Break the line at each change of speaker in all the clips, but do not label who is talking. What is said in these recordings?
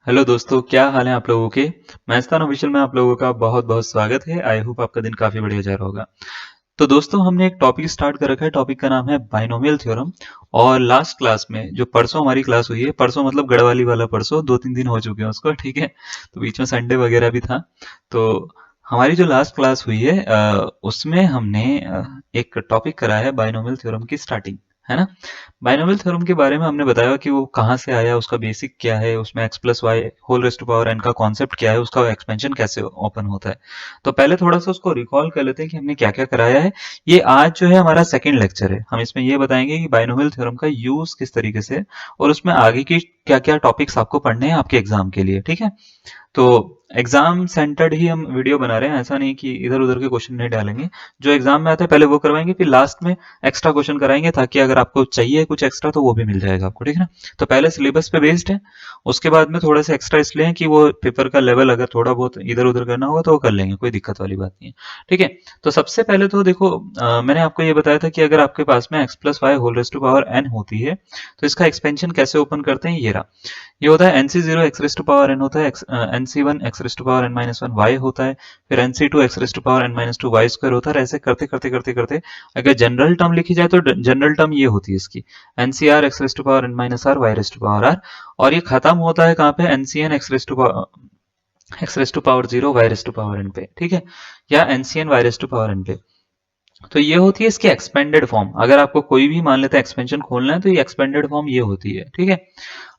Hello दोस्तों, क्या हाल है आप लोगों के। मैस्तान ऑफिशियल में आप लोगों का बहुत बहुत स्वागत है। आई होप आपका दिन काफी बढ़िया जा रहा होगा। तो दोस्तों, हमने एक टॉपिक स्टार्ट कर रखा है। टॉपिक का नाम है बाइनोमियल थ्योरम। और लास्ट क्लास में जो परसों हमारी क्लास हुई है, परसों मतलब गढ़वाली वाला परसों, 2-3 दिन हो चुके हैं उसको, ठीक है। तो बीच में संडे वगैरह भी था। तो हमारी जो लास्ट क्लास हुई है उसमें हमने एक टॉपिक करा है बाइनोमियल थ्योरम की स्टार्टिंग, है ना। बाइनोमियल थ्योरम के बारे में हमने बताया कि वो कहाँ से आया, उसका बेसिक क्या है, उसमें x plus y whole raised to power n का कॉन्सेप्ट क्या है, उसका एक्सपेंशन कैसे ओपन होता है। तो पहले थोड़ा सा उसको रिकॉल कर लेते हैं कि हमने क्या क्या कराया है। ये आज जो है हमारा सेकंड लेक्चर है। हम इसमें ये बताएंगे कि बाइनोमियल थ्योरम का यूज किस तरीके से, और उसमें आगे की क्या क्या टॉपिक्स आपको पढ़ने हैं आपके एग्जाम के लिए, ठीक है। तो एग्जाम सेंटर्ड ही हम वीडियो बना रहे हैं, ऐसा नहीं कि इधर उधर के क्वेश्चन नहीं डालेंगे। जो एग्जाम में आते हैं पहले वो करवाएंगे, फिर लास्ट में एक्स्ट्रा क्वेश्चन कराएंगे, ताकि अगर आपको चाहिए कुछ एक्स्ट्रा तो वो भी मिल जाएगा आपको, ठीक है ना। तो पहले सिलेबस पे बेस्ड है, उसके बाद में थोड़ा सा एक्स्ट्रा इसलिए है कि वो पेपर का लेवल अगर थोड़ा बहुत इधर उधर करना होगा तो वो कर लेंगे, कोई दिक्कत वाली बात नहीं है, ठीक है। तो सबसे पहले तो देखो, मैंने आपको ये बताया था कि अगर आपके पास में x plus y whole raise to power n होती है तो इसका एक्सपेंशन कैसे ओपन करते हैं, ये रहा। ये होता है NC0 x raise to power n होता है, NC1 x raise to power n minus one y होता है, फिर NC2 x raise to power n minus two y square होता है। ऐसे करते करते करते करते अगर जनरल टर्म लिखी जाए तो जनरल टर्म ये होती है इसकी, NCR x raise to power n minus r y raise to power r. और ये खत्म होता है कहाँ पे, NCN x raise to power zero y raise to power n पे, ठीक है, या NCN y raise to power n पे। तो ये होती है इसकी एक्सपेंडेड फॉर्म। अगर आपको कोई भी मान लेते हैं एक्सपेंशन खोलना है तो ये एक्सपेंडेड फॉर्म ये होती है, ठीक है।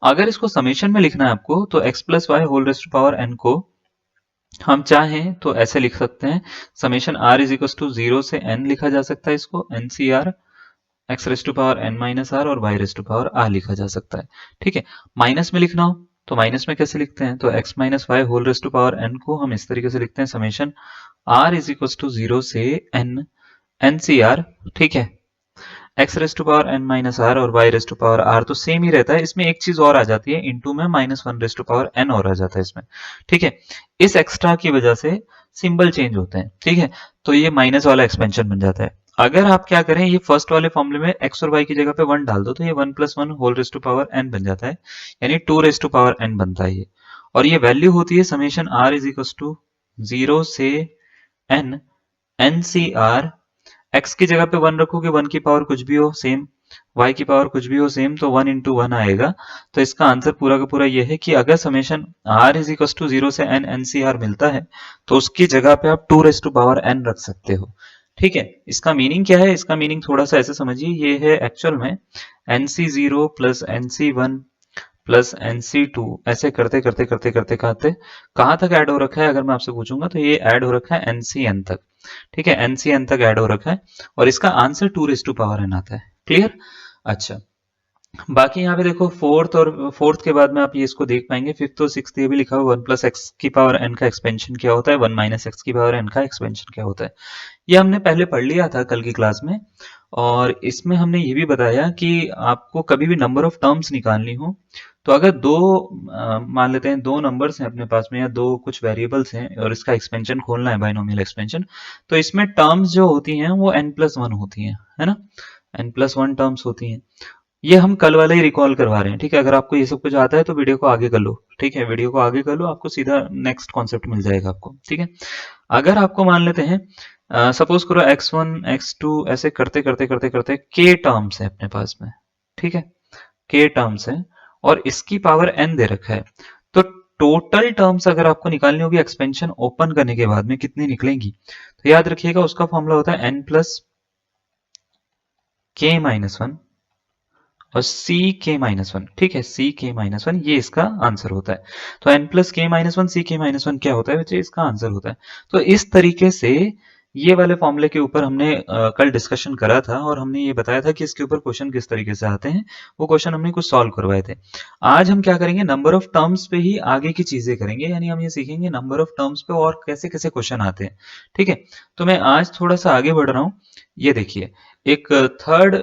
अगर इसको समेशन में लिखना है आपको तो x plus y whole raised to power n को हम चाहें तो ऐसे लिख सकते हैं, summation r is equal to zero से एन लिखा जा सकता है इसको, n C r x raised to power n minus r, और y raised to power r लिखा जा सकता है, ठीक है। माइनस में लिखना हो तो माइनस में कैसे लिखते हैं, तो x minus y whole raised to power n को हम इस तरीके से लिखते हैं, summation r is equal to zero से एन एन सी आर, ठीक है, x raise to power n minus r और y raise to power r तो सेम ही रहता है। इसमें एक चीज और आ जाती है, इनटू में minus one raise to power n और आ जाता है इसमें, ठीक है। इस एक्स्ट्रा की वजह से सिंबल चेंज होते हैं, ठीक है। तो ये माइनस वाला एक्सपेंशन बन जाता है। अगर आप क्या करें, ये फर्स्ट वाले फॉर्मूले में एक्स और वाई की जगह पे वन डाल दो तो ये one plus one whole raise to power n बन जाता है, यानी two raise to power n बनता है ये। और ये वैल्यू होती है summation r is equal to zero से n n C r, x की जगह पे वन रखोगे, वन की पावर कुछ भी हो सेम, वाई की पावर कुछ भी हो सेम, तो वन इंटू वन आएगा। तो इसका आंसर पूरा का पूरा ये है कि अगर summation r is equal to zero से एन एन सी आर मिलता है तो उसकी जगह पे आप two raise to power n रख सकते हो, ठीक है। इसका मीनिंग क्या है, इसका मीनिंग थोड़ा सा ऐसे समझिए, ये है एक्चुअल में एन सी जीरो प्लस एन सी वन प्लस NC2, ऐसे करते करते करते करते करते कहाँ तक ऐड हो रखा है, अगर मैं आपसे पूछूंगा तो ये ऐड हो रखा है NCN तक, ठीक है, NCN तक ऐड हो रखा है। और इसका answer two raise to power n आता है, क्लियर। अच्छा, बाकी यहाँ पे देखो फोर्थ और फोर्थ के बाद में आप ये इसको देख पाएंगे, फिफ्थ और सिक्स्थ ये भी लिखा हुआ वन प्लस एक्स की पावर एन का एक्सपेंशन क्या होता है, वन माइनस एक्स की पावर एन का एक्सपेंशन क्या होता है। ये हमने पहले पढ़ लिया था कल की क्लास में। और इसमें हमने ये भी बताया कि आपको कभी भी नंबर ऑफ टर्म्स निकालनी हो तो अगर दो मान लेते हैं दो नंबर्स हैं अपने पास में, या दो कुछ वेरिएबल्स हैं और इसका एक्सपेंशन खोलना है, बाइनोमियल एक्सपेंशन, तो इसमें टर्म्स जो होती हैं वो n प्लस वन होती हैं, है ना, n प्लस वन टर्म्स होती हैं। ये हम कल वाले ही रिकॉल करवा रहे हैं, ठीक है। अगर आपको ये सब कुछ आता है तो वीडियो को आगे कर लो, ठीक है, वीडियो को आगे कर लो, आपको सीधा नेक्स्ट कॉन्सेप्ट मिल जाएगा आपको, ठीक है। अगर आपको मान लेते हैं, सपोज करो x1 x2 ऐसे करते करते करते करते k टर्म्स है अपने पास में, ठीक है, k टर्म्स है और इसकी पावर n दे रखा है। तो टोटल टर्म्स अगर आपको निकालनी होगी एक्सपेंशन ओपन करने के बाद में कितनी निकलेंगी, तो याद रखिएगा उसका फॉर्मूला होता है n प्लस के माइनस वन और सी के माइनस वन, ठीक है, सी के माइनस वन, ये इसका आंसर होता है। तो एन प्लस के माइनस वन सी के माइनस वन क्या होता है बच्चे, इसका आंसर होता है। तो इस तरीके से ये वाले फॉर्मूले के ऊपर हमने कल डिस्कशन करा था और हमने ये बताया था कि इसके ऊपर क्वेश्चन किस तरीके से आते हैं, वो क्वेश्चन हमने कुछ सॉल्व करवाए थे। आज हम क्या करेंगे, नंबर ऑफ टर्म्स पे ही आगे की चीजें करेंगे, यानी हम ये सीखेंगे नंबर ऑफ टर्म्स पे और कैसे कैसे क्वेश्चन आते हैं, ठीक है। तो मैं आज थोड़ा सा आगे बढ़ रहा हूँ, ये देखिए, एक थर्ड,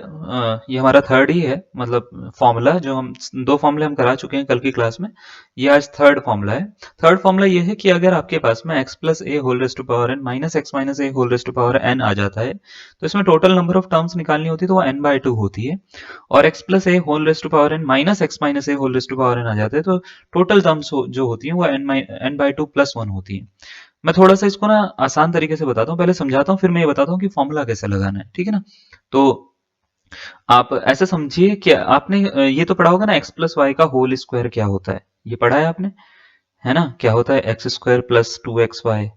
ये हमारा थर्ड ही है, मतलब फॉर्मूला जो हम, दो फॉर्मूले हम करा चुके हैं कल की क्लास में, ये आज थर्ड फॉर्मूला है। थर्ड फॉर्मूला ये है कि अगर आपके पास में x plus a whole raise to power n minus x minus a whole raise to power n आ जाता है, तो इसमें टोटल नंबर ऑफ टर्म्स निकालनी होती है तो वो n/2 होती है। और x plus a whole raise to power n minus x minus a whole raise to power n आ जाते हैं, तो टोटल टर्म्स जो होती हैं वो n/2 प्लस 1 होती है। मैं थोड़ा सा इसको ना आसान तरीके से बताता हूँ, पहले समझाता हूँ, फिर मैं ये बताता हूँ कि फॉर्मूला कैसे लगाना है, ठीक है ना। तो आप ऐसे समझिए कि आपने ये तो पढ़ा होगा ना, एक्स प्लस वाई का होल स्क्वायर क्या होता है, ये पढ़ा है आपने, है ना। क्या होता है, x square plus 2xy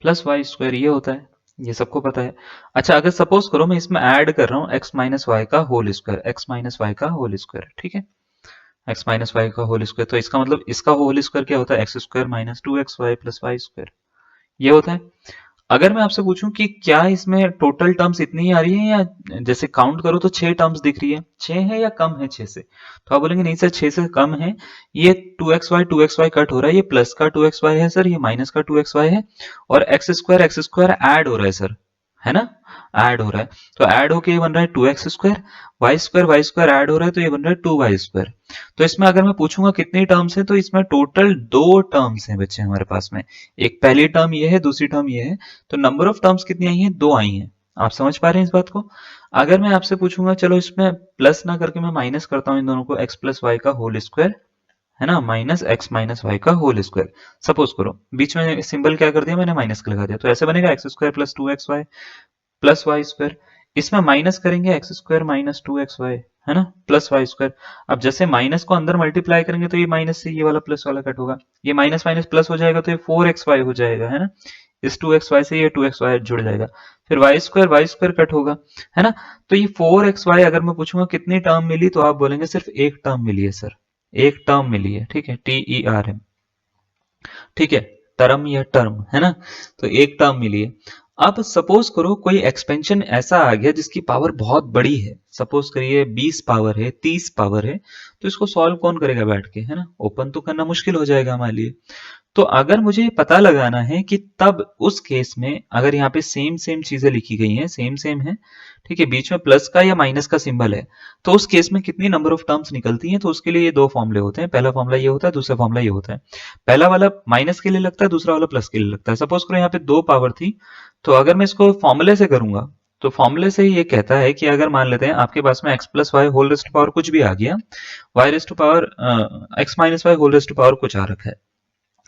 plus y square, ये होता है, ये सबको पता है। अच्छा, अगर सपोज करो मैं इसमें ऐड कर रहा हूँ एक्स माइनस वाई का whole square, x minus y का होल स्क्वायर, ठीक है, एक्स माइनस वाई का होल स्क्वायर, तो इसका मतलब इसका होल स्क्वायर क्या होता है, x square minus 2xy plus y square, ये होता है। अगर मैं आपसे पूछूं कि क्या इसमें टोटल टर्म्स इतनी ही आ रही है, या जैसे काउंट करो तो 6 टर्म्स दिख रही है, 6 है या कम है 6 से, तो आप बोलेंगे नहीं सर 6 से कम है, ये 2xy कट हो रहा है, ये प्लस का 2xy है सर, ये माइनस का 2xy है, और एक्स स्क्वायर ऐड हो रहा है सर, है ना, ऐड हो रहा है, तो ऐड होके ये बन रहा है 2x square, Y square add हो रहा है तो ये बन रहा है 2y स्क्वायर। तो इसमें अगर मैं पूछूंगा कितनी टर्म्स है, तो इसमें टोटल 2 टर्म्स हैं बच्चे हमारे पास में, एक पहली टर्म ये है, दूसरी टर्म ये है, तो नंबर ऑफ टर्म्स कितनी आई हैं, 2 आई हैं। आप समझ पा रहे हैं इस बात को। अगर मैं आपसे पूछूंगा, चलो इसमें प्लस ना करके मैं माइनस करता हूँ इन दोनों को, एक्स प्लस वाई का होल स्क्वायर, है ना, माइनस एक्स माइनस वाई का होल स्क्वायर, सपोज करो बीच में सिंबल क्या कर दिया मैंने, माइनस का लगा दिया, तो ऐसे बनेगा x square plus 2xy plus y square, इसमें माइनस करेंगे एक्स स्क्वायर माइनस 2xy, है ना, प्लस वाई स्क्वायर। अब जैसे माइनस को अंदर मल्टीप्लाई करेंगे तो ये माइनस से ये वाला प्लस वाला कट होगा, ये माइनस माइनस प्लस हो जाएगा तो ये 4xy हो जाएगा, है ना, इस 2xy से ये 2xy जुड़ जाएगा, फिर वाई स्क्वायर कट होगा, है ना। तो ये 4xy अगर मैं पूछूंगा कितनी टर्म मिली, तो आप बोलेंगे सिर्फ एक टर्म मिली है सर, एक टर्म मिली है, ठीक है, TERM, ठीक है, टर्म या टर्म, है ना, तो एक टर्म मिली है। अब सपोज करो कोई एक्सपेंशन ऐसा आ गया जिसकी पावर बहुत बड़ी है, सपोज करिए 20 पावर है, 30 पावर है, तो इसको सॉल्व कौन करेगा बैठ के, है ना, ओपन तो करना मुश्किल हो जाएगा हमारे लिए। तो अगर मुझे पता लगाना है कि तब उस केस में अगर यहाँ पे सेम सेम चीजें लिखी गई हैं, सेम सेम है, ठीक है, बीच में प्लस का या माइनस का सिंबल है, तो उस केस में कितनी नंबर ऑफ टर्म्स निकलती हैं, तो उसके लिए ये दो फॉर्मूले होते हैं, पहला फॉर्मूला ये होता है, दूसरा फॉर्मूला ये होता है। पहला वाला माइनस के लिए लगता है, दूसरा वाला प्लस के लिए लगता है। सपोज करो यहाँ पे 2 पावर थी, तो अगर मैं इसको फॉर्मूले से करूंगा, तो फॉर्मूले से ये कहता है कि अगर मान लेते हैं आपके पास में x plus y whole raised power कुछ भी आ गया, y raised power x minus y whole raised power कुछ आ रखा है,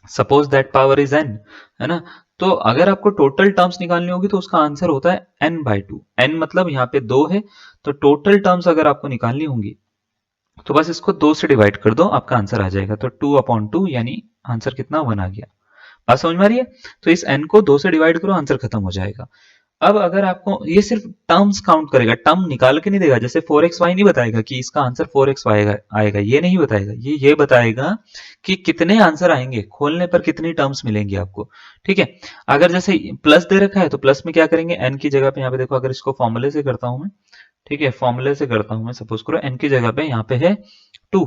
suppose that power is n, है ना। तो अगर आपको टोटल टर्म्स निकालनी होगी तो उसका आंसर होता है n/2, n मतलब यहाँ पे 2 है, तो टोटल टर्म्स अगर आपको निकालनी होंगी तो बस इसको 2 से डिवाइड कर दो, आपका आंसर आ जाएगा, तो 2/2 यानी आंसर कितना 1 आ गया। बात समझ में आ रही है, तो इस n को 2 से डिवाइड करो, आंसर खत्म हो जाएगा। अब अगर आपको ये सिर्फ टर्म्स काउंट करेगा, टर्म निकाल के नहीं देगा, जैसे 4xy नहीं बताएगा कि इसका आंसर 4xy आएगा, ये नहीं बताएगा, ये बताएगा कि कितने आंसर आएंगे, खोलने पर कितनी टर्म्स मिलेंगी आपको, ठीक है। अगर जैसे प्लस दे रखा है तो प्लस में क्या करेंगे, n की जगह पे यहाँ पे देखो, अगर इसको फॉर्मूले से करता हूं मैं, ठीक है, फॉर्मूले से करता हूं मैं, सपोज करो n की जगह पे यहाँ पे है 2,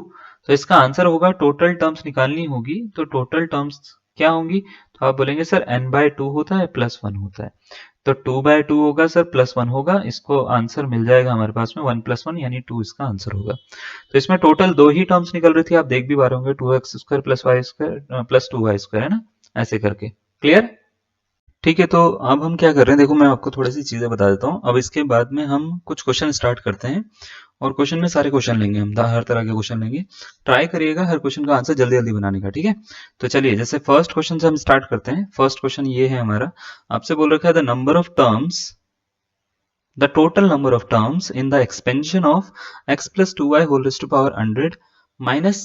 तो इसका आंसर होगा, टोटल टर्म्स निकालनी होगी तो टोटल टर्म्स क्या होंगी, तो आप बोलेंगे सर n/2 होता है प्लस 1 होता है, तो 2/2 होगा सर प्लस 1 होगा, इसको आंसर मिल जाएगा हमारे पास में 1 + 1 यानी 2 इसका आंसर होगा। तो इसमें टोटल 2 ही टर्म्स निकल रही थी, आप देख भी पा रहे होंगे, 2x² + y² प्लस 2y², है ना, ऐसे करके। क्लियर, ठीक है। तो अब हम क्या कर रहे हैं, देखो मैं आपको थोड़ी सी चीजें बता देता हूँ, अब इसके बाद में हम कुछ क्वेश्चन स्टार्ट करते हैं, और क्वेश्चन में सारे क्वेश्चन लेंगे हम, हर तरह के क्वेश्चन लेंगे, ट्राई करिएगा हर क्वेश्चन का आंसर जल्दी जल्दी बनाने का, ठीक है। तो चलिए, जैसे फर्स्ट क्वेश्चन से हम स्टार्ट करते हैं। फर्स्ट क्वेश्चन ये है हमारा, आपसे बोल रखा है the number of terms, the total number of terms in the expansion of x plus 2y whole raised to power 100 minus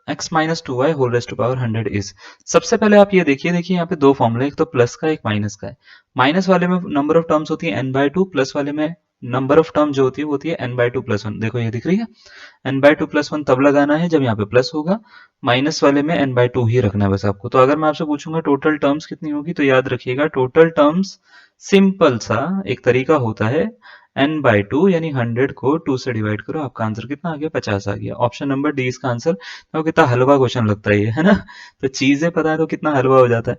x minus 2y whole raised to power 100 is। सबसे पहले आप ये देखिए यहाँ पे दो फॉर्मूले, एक तो प्लस का एक माइनस का है। माइनस वाले में नंबर ऑफ टर्म्स होती है n/2, प्लस वाले में नंबर ऑफ टर्म जो होती है n/2 + 1। देखो ये दिख रही है, n/2 + 1 तब लगाना है जब यहाँ पे प्लस होगा, माइनस वाले में n/2 ही रखना है बस आपको। तो अगर मैं आपसे पूछूंगा टोटल टर्म्स कितनी होगी, तो याद रखिएगा टोटल टर्म्स सिंपल सा एक तरीका होता है, n/2 यानी 100 को 2 से डिवाइड करो, आपका आंसर कितना आ गया, 50 आ गया। ऑप्शन नंबर डी इसका आंसर। तो कितना हलवा क्वेश्चन लगता है ये, है ना, तो चीजें पता है तो कितना हलवा हो जाता है।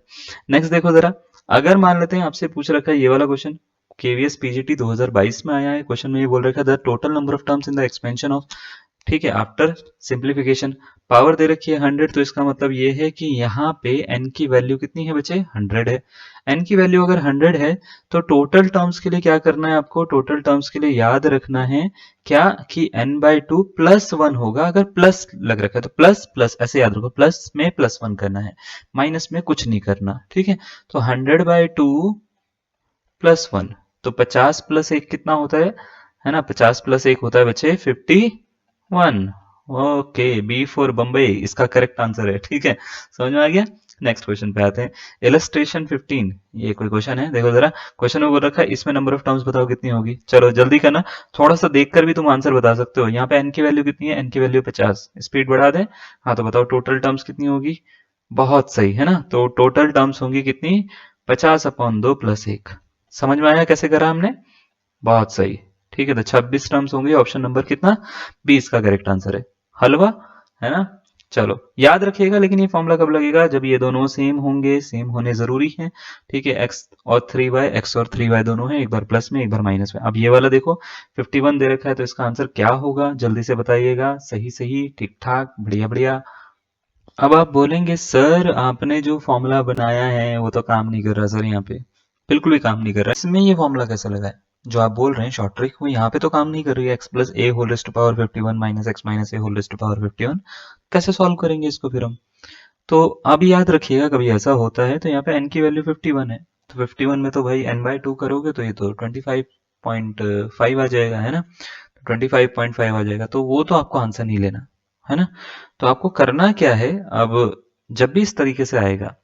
नेक्स्ट देखो जरा, अगर मान लेते हैं आपसे पूछ रखा है ये वाला क्वेश्चन, केवीएस पीजीटी 2022 में आया है। क्वेश्चन में ये बोल रखा है the total number of terms in the expansion of, ठीक है, आफ्टर सिंप्लीफिकेशन। पावर दे रखी है 100, तो इसका मतलब ये है कि यहाँ पे n की वैल्यू कितनी है बच्चे, 100 है। n की वैल्यू अगर 100 है तो टोटल टर्म्स के लिए क्या करना है आपको, टोटल टर्म्स के लिए याद रखना है क्या कि n/2 +1 होगा। अगर प्लस लग रखा है तो प्लस प्लस ऐसे याद रखो, प्लस में +1 करना है, माइनस में कुछ नहीं करना, ठीक है। तो 100/2 +1, तो 50 + 1 कितना होता है ना, 50 + 1 होता है बच्चे 51। ओके, बी फॉर बम्बई इसका करेक्ट आंसर है, ठीक है, समझ में आ गया। नेक्स्ट क्वेश्चन पे आते हैं। इलस्ट्रेशन 15, ये कोई क्वेश्चन है, देखो जरा, क्वेश्चन में बोल रखा है इसमें नंबर ऑफ टर्म्स बताओ कितनी होगी। चलो जल्दी करना, थोड़ा सा देखकर भी तुम आंसर बता सकते हो। यहाँ पे n की वैल्यू कितनी है, n की वैल्यू 50, स्पीड बढ़ा दे। हाँ तो बताओ टोटल टर्म्स कितनी होगी, बहुत सही है ना, तो टोटल टर्म्स होंगी कितनी, 50/2 + 1। समझ में आया कैसे करा हमने, बहुत सही, ठीक है। तो 26 टर्म्स होंगे, ऑप्शन नंबर कितना, 20 का करेक्ट आंसर है। हलवा है ना। चलो याद रखिएगा, लेकिन ये फॉर्मूला कब लगेगा, जब ये दोनों सेम होंगे, सेम होने जरूरी है, ठीक है। x और 3y, x और 3y दोनों है, एक बार प्लस में एक बार माइनस में। अब ये वाला देखो 51 दे रखा है, तो इसका आंसर क्या होगा, जल्दी से बताइएगा। सही सही, ठीक ठाक, बढ़िया बढ़िया। अब आप बोलेंगे सर आपने जो फॉर्मूला बनाया है वो तो काम नहीं कर रहा सर, यहाँ पे बिल्कुल भी काम नहीं कर रहा है, इसमें ये फॉर्मूला कैसे लगा है जो आप बोल रहे हैं शॉर्ट ट्रिक, वो यहाँ पे तो काम नहीं कर रही है। x + a whole raise to power 51 minus x minus a whole raise to power 51, कैसे सॉल्व करेंगे इसको फिर हम। तो अब याद रखिएगा कभी ऐसा होता है तो यहाँ पे n की वैल्यू 51 है, तो 51 में तो भाई n/2 करोगे तो ये तो 25.5 आ जाएगा, है ना, 25.5 आ जाएगा, तो वो तो आपको आंसर नहीं लेना, है ना। तो आपको करना क्या है, अब जब भी इस तरीके से आएगा,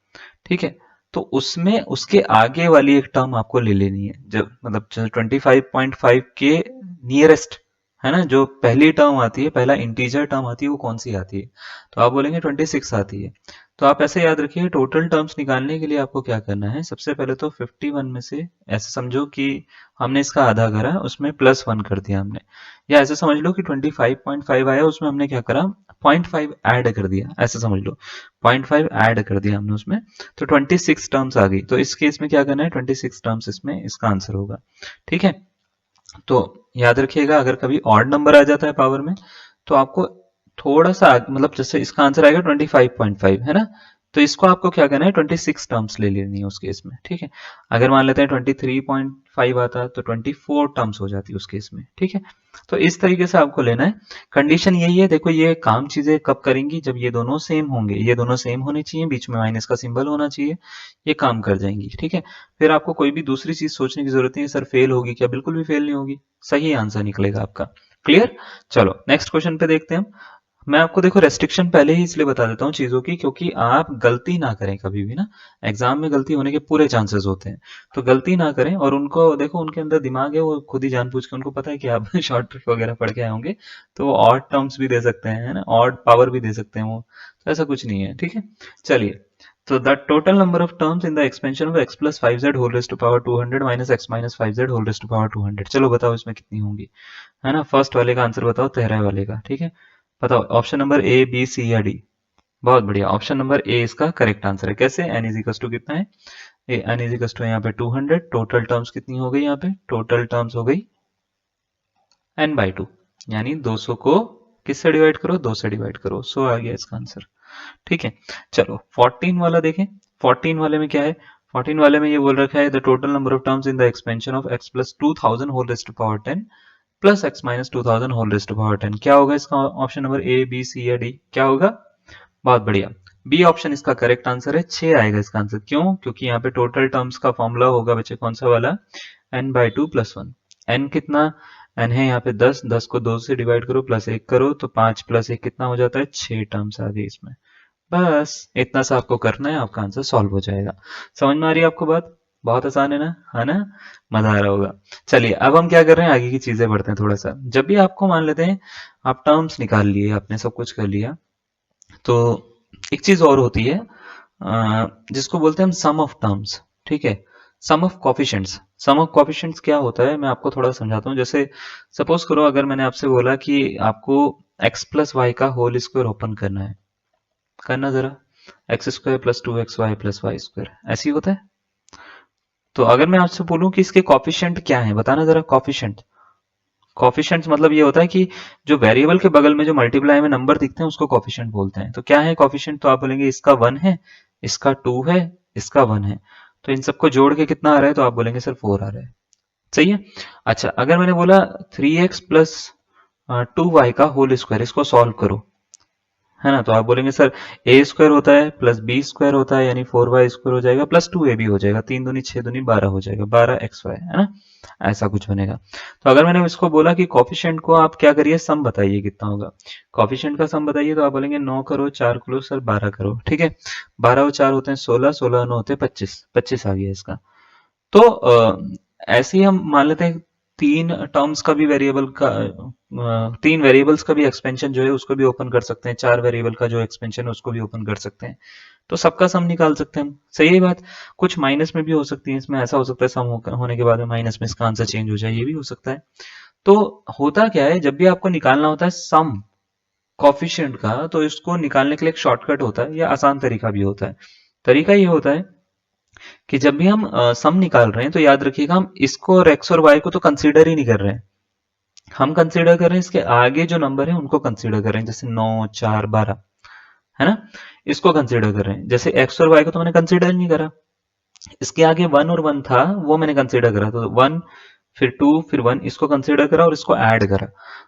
ठीक है, तो उसमें उसके आगे वाली एक टर्म आपको ले लेनी है, जब मतलब 25.5 के नियरेस्ट, है ना, जो पहली टर्म आती है, पहला इंटीजर टर्म आती है, वो कौन सी आती है, तो आप बोलेंगे 26 आती है। तो आप ऐसे याद रखिए, टोटल टर्म्स निकालने के लिए आपको क्या करना है, सबसे पहले तो 51 में से ऐसे समझो कि हमने इसका आधा करा, उसमें +1 कर दिया हमने, या ऐसे समझ लो कि 25.5 आया, उसमें हमने क्या करा, 0.5 ऐड कर दिया, ऐसे समझ लो, 0.5 ऐड कर दिया हमने उसमें, तो 26 टर्म्स आ गई। तो इस केस में क्या करना है, 26 टर्म्स इसमें इसका आंसर होगा, ठीक है। तो याद रखिएगा अगर कभी ऑड नंबर आ जाता है पावर में, तो आपको थोड़ा सा मतलब जैसे इसका आंसर आएगा 25.5, है ना, तो इसको आपको क्या करना है, 26 टर्म्स ले लेनी है उस केस में, ठीक है। अगर मान लेते हैं 23.5 आता तो 24 टर्म्स हो जाती है उस केस में, ठीक है। तो इस तरीके से आपको लेना है। कंडीशन यही है, देखो ये काम चीजें कब करेंगी, जब ये दोनों सेम होंगे, ये दोनों सेम होने चाहिए, बीच में माइनस का सिंबल होना चाहिए, ये काम कर जाएंगी, ठीक है। फिर आपको कोई भी दूसरी चीज सोचने की जरूरत नहीं है, सर फेल होगी क्या, बिल्कुल भी फेल नहीं होगी, सही आंसर निकलेगा आपका। क्लियर। चलो नेक्स्ट क्वेश्चन पे देखते हैं हम। मैं आपको देखो रेस्ट्रिक्शन पहले ही इसलिए बता देता हूँ चीजों की, क्योंकि आप गलती ना करें कभी भी ना, एग्जाम में गलती होने के पूरे चांसेस होते हैं, तो गलती ना करें। और उनको देखो, उनके अंदर दिमाग है, वो खुद ही जानबूझ के, उनको पता है कि आप शॉर्ट ट्रिक वगैरह पढ़ के आए होंगे, तो वो ऑड टर्म्स भी दे सकते हैं, है ना, ऑड पावर भी दे सकते हैं वो, तो ऐसा कुछ नहीं है, ठीक है। चलिए, तो the total number of terms in the expansion of x + 5z whole raise to power 200 minus x minus 5z whole raise to power 200, चलो बताओ इसमें कितनी होंगी, है ना। फर्स्ट वाले का आंसर बताओ, तेरह वाले का, ठीक है। बताओ option number A, B, C या डी। बहुत बढ़िया, ऑप्शन नंबर ए इसका करेक्ट आंसर है। कैसे, n इज इक्वल टू कितना है, n इज इक्वल टू यहाँ पे 200, टोटल टर्म्स कितनी हो गई, यहाँ पे टोटल टर्म्स हो गई n/2, यानी 200 को किससे डिवाइड करो, 2 से डिवाइड करो, सो आ गया इसका आंसर, ठीक है। चलो 14 वाला देखें। 14 वाले में क्या है, 14 वाले में ये बोल रखा है the total number of terms in the expansion of x + 2000 whole raise to power 10 plus x minus 2000 whole raise to power 10, क्या होगा इसका option number A, B, C या डी, क्या होगा। बहुत बढ़िया, बी ऑप्शन इसका करेक्ट आंसर है, 6 आएगा इसका आंसर। क्यों, क्योंकि यहाँ पे टोटल टर्म्स का फॉर्मूला होगा बच्चे कौन सा वाला, n/2 + 1। n कितना, n है यहाँ पे 10, 10 को 2 से डिवाइड करो, प्लस 1 करो, तो 5 + 1 कितना हो जाता है, 6 टर्म्स आ गई इसमें। बस इतना सा आपको करना है, आपका आंसर सॉल्व हो जाएगा। समझ में आ रही है आपको बात, बहुत आसान है ना, है ना, मजा आ रहा होगा। चलिए अब हम क्या कर रहे हैं, आगे की चीजें बढ़ते हैं थोड़ा सा। जब भी आपको मान लेते हैं आप टर्म्स निकाल लिए, आपने सब कुछ कर लिया, तो एक चीज और होती है जिसको बोलते हैं हम सम ऑफ टर्म्स, ठीक है, sum of coefficients. Sum of coefficients क्या होता है, मैं आपको थोड़ा समझाता हूँ। जैसे सपोज करो, अगर मैंने आपसे बोला कि आपको x + y का होल स्क्वायर ओपन करना है, करना जरा, x² + 2xy + y², ऐसे ही होता है। तो अगर मैं आपसे बोलूं कि इसके कॉफिशिएंट क्या है, बताना जरा कॉफिशिएंट। कॉफिशिएंट्स मतलब ये होता है कि जो वेरिएबल के बगल में जो मल्टीप्लाई में नंबर दिखते हैं उसको कॉफिशिएंट बोलते हैं। तो क्या है कॉफिशिएंट, तो आप बोलेंगे इसका 1 है, इसका 2 है, इसका 1 है। तो इन सबको जोड़ के कितना आ रहा है, तो आप बोलेंगे सर 4 आ रहा है। सही है। अच्छा, अगर मैंने बोला 3x प्लस 2y का होल स्क्वायर, इसको सॉल्व करो, है ना, तो आप बोलेंगे सर ए स्क्वायर होता है प्लस बी स्क्वायर होता है, यानी 4y स्क्वायर हो जाएगा प्लस 2ab हो जाएगा, 3 दूनी 6 दूनी 12 हो जाएगा, 12xy, है ना, ऐसा कुछ बनेगा। तो अगर मैंने इसको बोला कि कॉफिशिएंट को आप क्या करिए, सम बताइए कितना होगा, कॉफिशिएंट का सम बताइए, तो आप बोलेंगे 9 करो 4 करो सर 12 करो, ठीक है। 12 और 4 होते हैं 16, 16 और 9 होते हैं 25, 25 आ गया इसका। तो ऐसे ही हम मान लेते हैं तीन टर्म्स का भी वेरिएबल का, तीन वेरिएबल्स का भी एक्सपेंशन जो है उसको भी ओपन कर सकते हैं, चार वेरिएबल का जो एक्सपेंशन है उसको भी ओपन कर सकते हैं। तो सबका सम निकाल सकते हैं हम, सही है बात। कुछ माइनस में भी हो सकती है, इसमें ऐसा हो सकता है सम होने के बाद में माइनस में इसका आंसर चेंज हो जाए, ये भी हो सकता है। तो होता क्या है, जब भी आपको निकालना होता है सम कॉफिशिएंट का, तो इसको निकालने के लिए एक शॉर्टकट होता है या आसान तरीका भी होता है। तरीका ये होता है कि जब भी हम सम निकाल रहे हैं तो याद रखिएगा, हम इसको और एक्स और वाई को तो कंसीडर ही नहीं कर रहे हैं, हम कंसीडर कर रहे हैं इसके आगे जो नंबर है उनको कंसीडर कर रहे हैं, जैसे 9 4 12, है ना, इसको कंसीडर कर रहे हैं। जैसे एक्स और वाई को तो मैंने कंसीडर नहीं करा, इसके आगे 1 और 1 था वो मैंने कंसीडर करा, तो 1 फिर 2 फिर 1, इसको कंसीडर करा और इसको ऐड करा।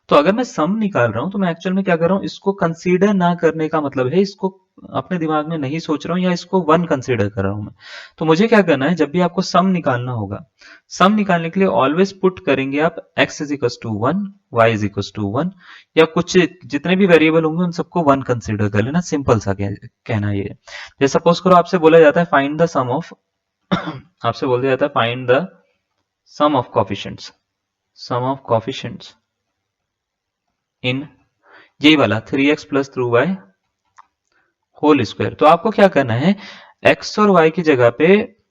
तो अगर मैं सम निकाल रहा हूं तो मैं एक्चुअल में क्या कर रहा हूं, इसको कंसीडर ना करने का मतलब है इसको अपने दिमाग में नहीं सोच रहा हूं या इसको 1 कंसीडर कर रहा हूं मैं। तो मुझे क्या करना है, जब भी आपको सम निकालना होगा, सम निकालने के लिए ऑलवेज पुट करेंगे आप x is equal to 1, y is equal to 1, या कुछ जितने भी वेरिएबल होंगे उन सबको 1 कंसीडर कर लेना, सिंपल सा कहना ये है। जैसे सपोज करो आपसे बोला जाता है फाइंड द सम ऑफ आपसे बोल दिया जाता है find the sum of coefficients, sum of coefficients in यही वाला 3x plus 2y whole square. तो आपको क्या करना है, x और y की जगह पे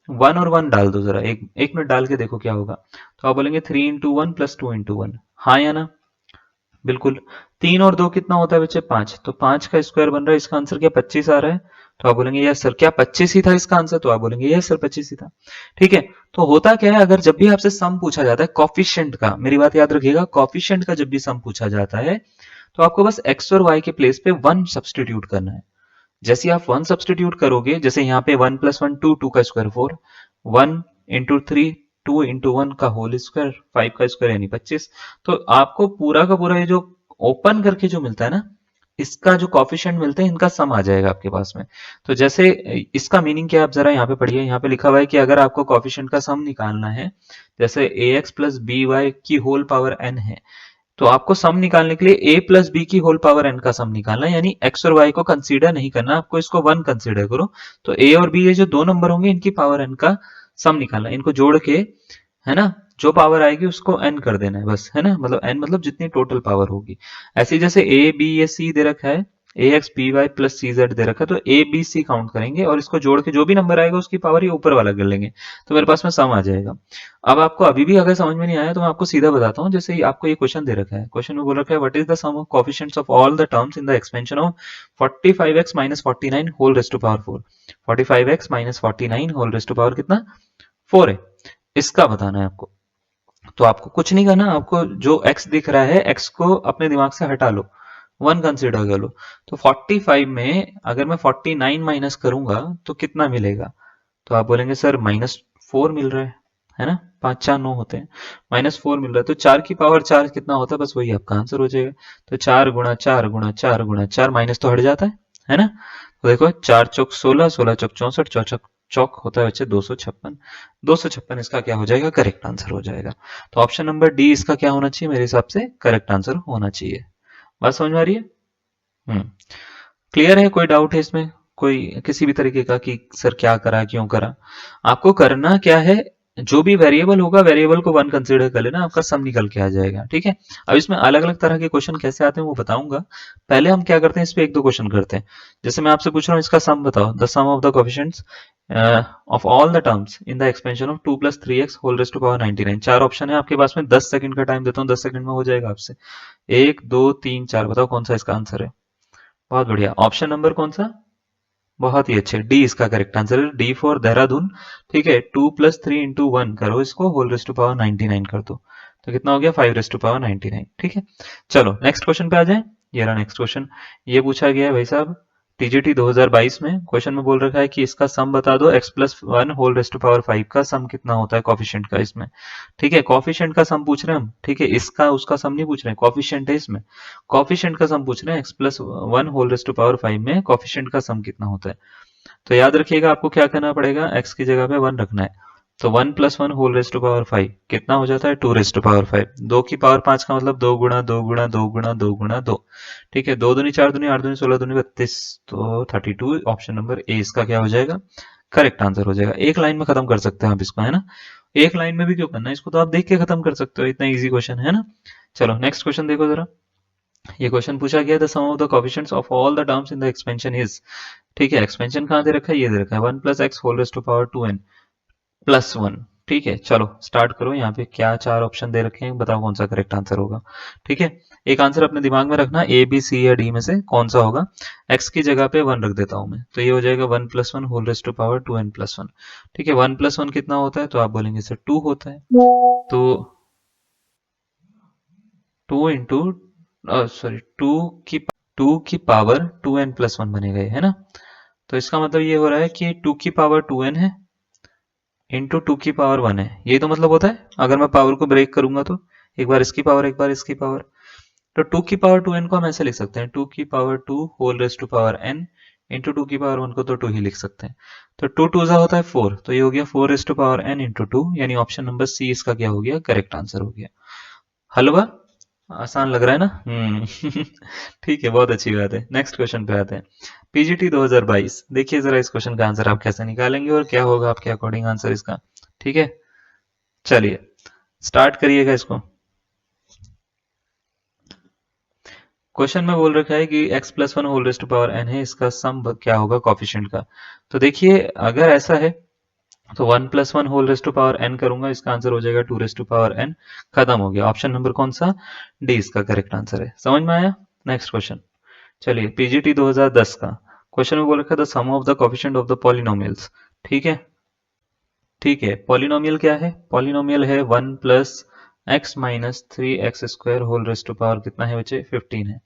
1 और 1 डाल दो, जरा एक एक मिनट डाल के देखो क्या होगा। तो आप बोलेंगे 3 इंटू 1 प्लस 2 इंटू 1, हाँ या ना, बिल्कुल। 3 और 2 कितना होता है बच्चे, 5, तो 5 का स्क्वायर बन रहा है, इसका आंसर क्या 25 आ रहा है। तो आप बोलेंगे यस सर, क्या 25 ही था इसका आंसर, तो आप बोलेंगे यस सर 25 ही था। ठीक है। तो होता क्या है, अगर जब भी आपसे सम पूछा जाता है कॉफिशिएंट का, मेरी बात याद रखिएगा, कॉफिशिएंट का जब भी सम पूछा जाता है तो आपको बस एक्स और वाई के प्लेस पे 1 सब्सटीट्यूट करना है। जैसे आप 1 सब्सटीट्यूट करोगे, जैसे यहाँ पे 1 प्लस 1 2, 2 का स्क्वायर 4, 1 इंटू 3 2 इंटू 1 का होल स्क्वायर, 5 का स्क्वायर यानी 25। तो आपको पूरा का पूरा ये जो ओपन करके जो मिलता है ना, इसका जो कॉफिशिएंट मिलते हैं इनका सम आ जाएगा आपके पास में। तो जैसे इसका मीनिंग क्या है, आप जरा यहाँ पे पढ़िए, यहाँ पे लिखा हुआ है कि अगर आपको कॉफिशिएंट का सम निकालना है, जैसे ए एक्स प्लस बी वाई की होल पावर एन है, तो आपको सम निकालने के लिए a प्लस बी की होल पावर n का सम निकालना है, यानी x और y को कंसीडर नहीं करना, आपको इसको 1 कंसीडर करो। तो a और b ये जो दो नंबर होंगे इनकी पावर n का सम निकालना है, इनको जोड़ के, है ना, जो पावर आएगी उसको n कर देना है बस, है ना, मतलब n मतलब जितनी टोटल पावर होगी। ऐसे ही जैसे a b ये c दे रखा है, ए एक्स बी वाई प्लस सी जेड दे रखा है, तो ए बी सी काउंट करेंगे और इसको जोड़ के जो भी नंबर आएगा उसकी पावर ये ऊपर वाला कर लेंगे, तो मेरे पास में सम आ जाएगा। अब आपको अभी भी अगर समझ में नहीं आया तो मैं आपको सीधा बताता हूँ। जैसे आपको ये क्वेश्चन दे रखा है, क्वेश्चन में बोल रखा है what is the sum of coefficients of all the terms in the expansion of 45x minus 49 whole raised to power 4। 45x minus 49 whole raised to power कितना, 4 है, इसका बताना है आपको। तो आपको कुछ नहीं करना, आपको जो x दिख रहा है x को अपने दिमाग से हटा लो, 1 कंसिडर कर लो। तो 45 में अगर मैं 49 माइनस करूंगा तो कितना मिलेगा, तो आप बोलेंगे सर -4 मिल रहा है ना, 5 4 9 होते हैं, -4 मिल रहा है, तो 4 की पावर 4 कितना होता है, बस वही आपका आंसर हो जाएगा। तो 4 गुणा 4 गुणा 4 गुणा 4, माइनस तो हट जाता है ना। तो देखो 4 चौक 16, 16 चौक 64, चौक चौक होता है बच्चे 256, 256 इसका क्या हो जाएगा, करेक्ट आंसर हो जाएगा। तो ऑप्शन नंबर डी इसका क्या होना चाहिए, मेरे हिसाब से करेक्ट आंसर होना चाहिए। बात समझ में आ रही है? क्लियर है, कोई डाउट है इसमें, कोई किसी भी तरीके का कि सर क्या करा क्यों करा? आपको करना क्या है, जो भी वेरिएबल होगा वेरिएबल को 1 कंसीडर कर लेना, आपका सम निकल के आ जाएगा। ठीक है। अब इसमें अलग अलग तरह के क्वेश्चन कैसे आते हैं वो बताऊंगा। पहले हम क्या करते हैं, इस पे एक दो क्वेश्चन करते हैं। जैसे मैं आपसे पूछ रहा हूँ इसका सम बताओ, the sum of the coefficients of all the terms in the expansion of 2 plus 3x whole raised to power 99। चार ऑप्शन है आपके पास में, 10 सेकंड का टाइम देता हूँ, 10 सेकंड में हो जाएगा आपसे। 1 2 3 4, बताओ कौन सा इसका आंसर है। बहुत बढ़िया, ऑप्शन नंबर कौन सा, बहुत ही अच्छे, डी इसका करेक्ट आंसर है, डी फॉर देहरादून। ठीक है, 2 + 3 × 1 करो इसको, होल रेस्ट टू पावर 99 कर दो, तो कितना हो गया 5 रेस्ट टू पावर 99। ठीक है, चलो नेक्स्ट क्वेश्चन पे आ जाए। ये रहा नेक्स्ट क्वेश्चन। ये पूछा गया है भाई साहब टीजीटी 2022 में, क्वेश्चन में बोल रखा है कि इसका सम बता दो, x+1 whole raised to power 5 का सम कितना होता है कॉफिशिएंट का इसमें। ठीक है, कॉफिशिएंट का सम पूछ रहे हैं हम। ठीक है, इसका उसका सम नहीं पूछ रहे हैं, कॉफिशिएंट है इसमें, कॉफिशिएंट का सम पूछ रहे हैं। x+1 whole raised to power 5 में कॉफिशिएंट का सम कितना होता है। तो याद रखिएगा आपको क्या करना पड़ेगा, x की जगह पे 1 रखना है। तो 1+1 होल रेस्ट टू पावर 5 कितना हो जाता है, 2 रेस्ट टू पावर 5। 2 की पावर 5 का मतलब 2 × 2 × 2 × 2 × 2। ठीक है, 2 दूनी 4 दूनी 8 दूनी 16 दूनी 32, तो 32 ऑप्शन नंबर ए इसका क्या हो जाएगा, करेक्ट आंसर हो जाएगा। एक लाइन में खत्म कर सकते हैं आप इसको, है ना। एक लाइन में भी क्यों करना है, इसको तो आप देख के खत्म कर सकते हो, इतना इजी क्वेश्चन है ना। चलो नेक्स्ट क्वेश्चन देखो जरा। ये क्वेश्चन पूछा गया, the sum of the coefficients of all the terms in the expansion is. ठीक है, एक्सपेंशन कहाँ दे रखा है, ये दे रखा है 1 + x whole raised to power 2n +1। ठीक है, चलो स्टार्ट करो। यहाँ पे क्या चार ऑप्शन दे रखे हैं, बताओ कौन सा करेक्ट आंसर होगा। ठीक है, एक आंसर अपने दिमाग में रखना, ए बी सी या डी में से कौन सा होगा। x की जगह पे 1 रख देता हूं मैं, तो ये हो जाएगा 1+1 whole raised to power 2n+1। ठीक है, 1+1 कितना होता है, तो आप बोलेंगे सर 2 होता है, तो 2 इंटू सॉरी 2 की पावर 2n+1 बनेगा ये, है ना। तो इसका मतलब ये हो रहा है कि 2 की पावर 2n है इंटू 2 की पावर 1 है, यही तो मतलब होता है। अगर मैं पावर को ब्रेक करूंगा तो एक बार इसकी पावर एक बार इसकी पावर, तो 2 की पावर 2n को हम ऐसे लिख सकते हैं, 2 की power 2 whole raised to power n into 2 की पावर 1 को तो 2 ही लिख सकते हैं। तो 2 2 जा होता है 4, तो ये हो गया 4 raised to power n into 2, यानी ऑप्शन नंबर सी इसका क्या हो गया, करेक्ट आंसर हो गया। हलवा आसान लग रहा है ना। ठीक है, बहुत अच्छी बात है। नेक्स्ट क्वेश्चन पे आते हैं। पीजीटी 2022, देखिए जरा इस क्वेश्चन का आंसर आप कैसे निकालेंगे और क्या होगा आपके अकॉर्डिंग आंसर इसका। ठीक है, चलिए स्टार्ट करिएगा इसको। क्वेश्चन में बोल रखा है कि x+1 whole raised to power n है, इसका सम क्या होगा कॉफिशिएंट का। तो देखिए अगर ऐसा है तो 1+1 whole raised to power n करूंगा, इसका आंसर हो जाएगा 2 रेस्ट टू पावर n। खत्म हो गया, ऑप्शन नंबर कौन सा, डी इसका करेक्ट आंसर है। समझ में आया। नेक्स्ट क्वेश्चन, चलिए पीजीटी 2010 का क्वेश्चन में बोल रखा था sum of the coefficient of the polynomials. ठीक है, ठीक है, पॉलिनोमियल क्या है, पॉलिनोमियल है 1+x - 3x² whole raised to power कितना है बच्चे, 15 है।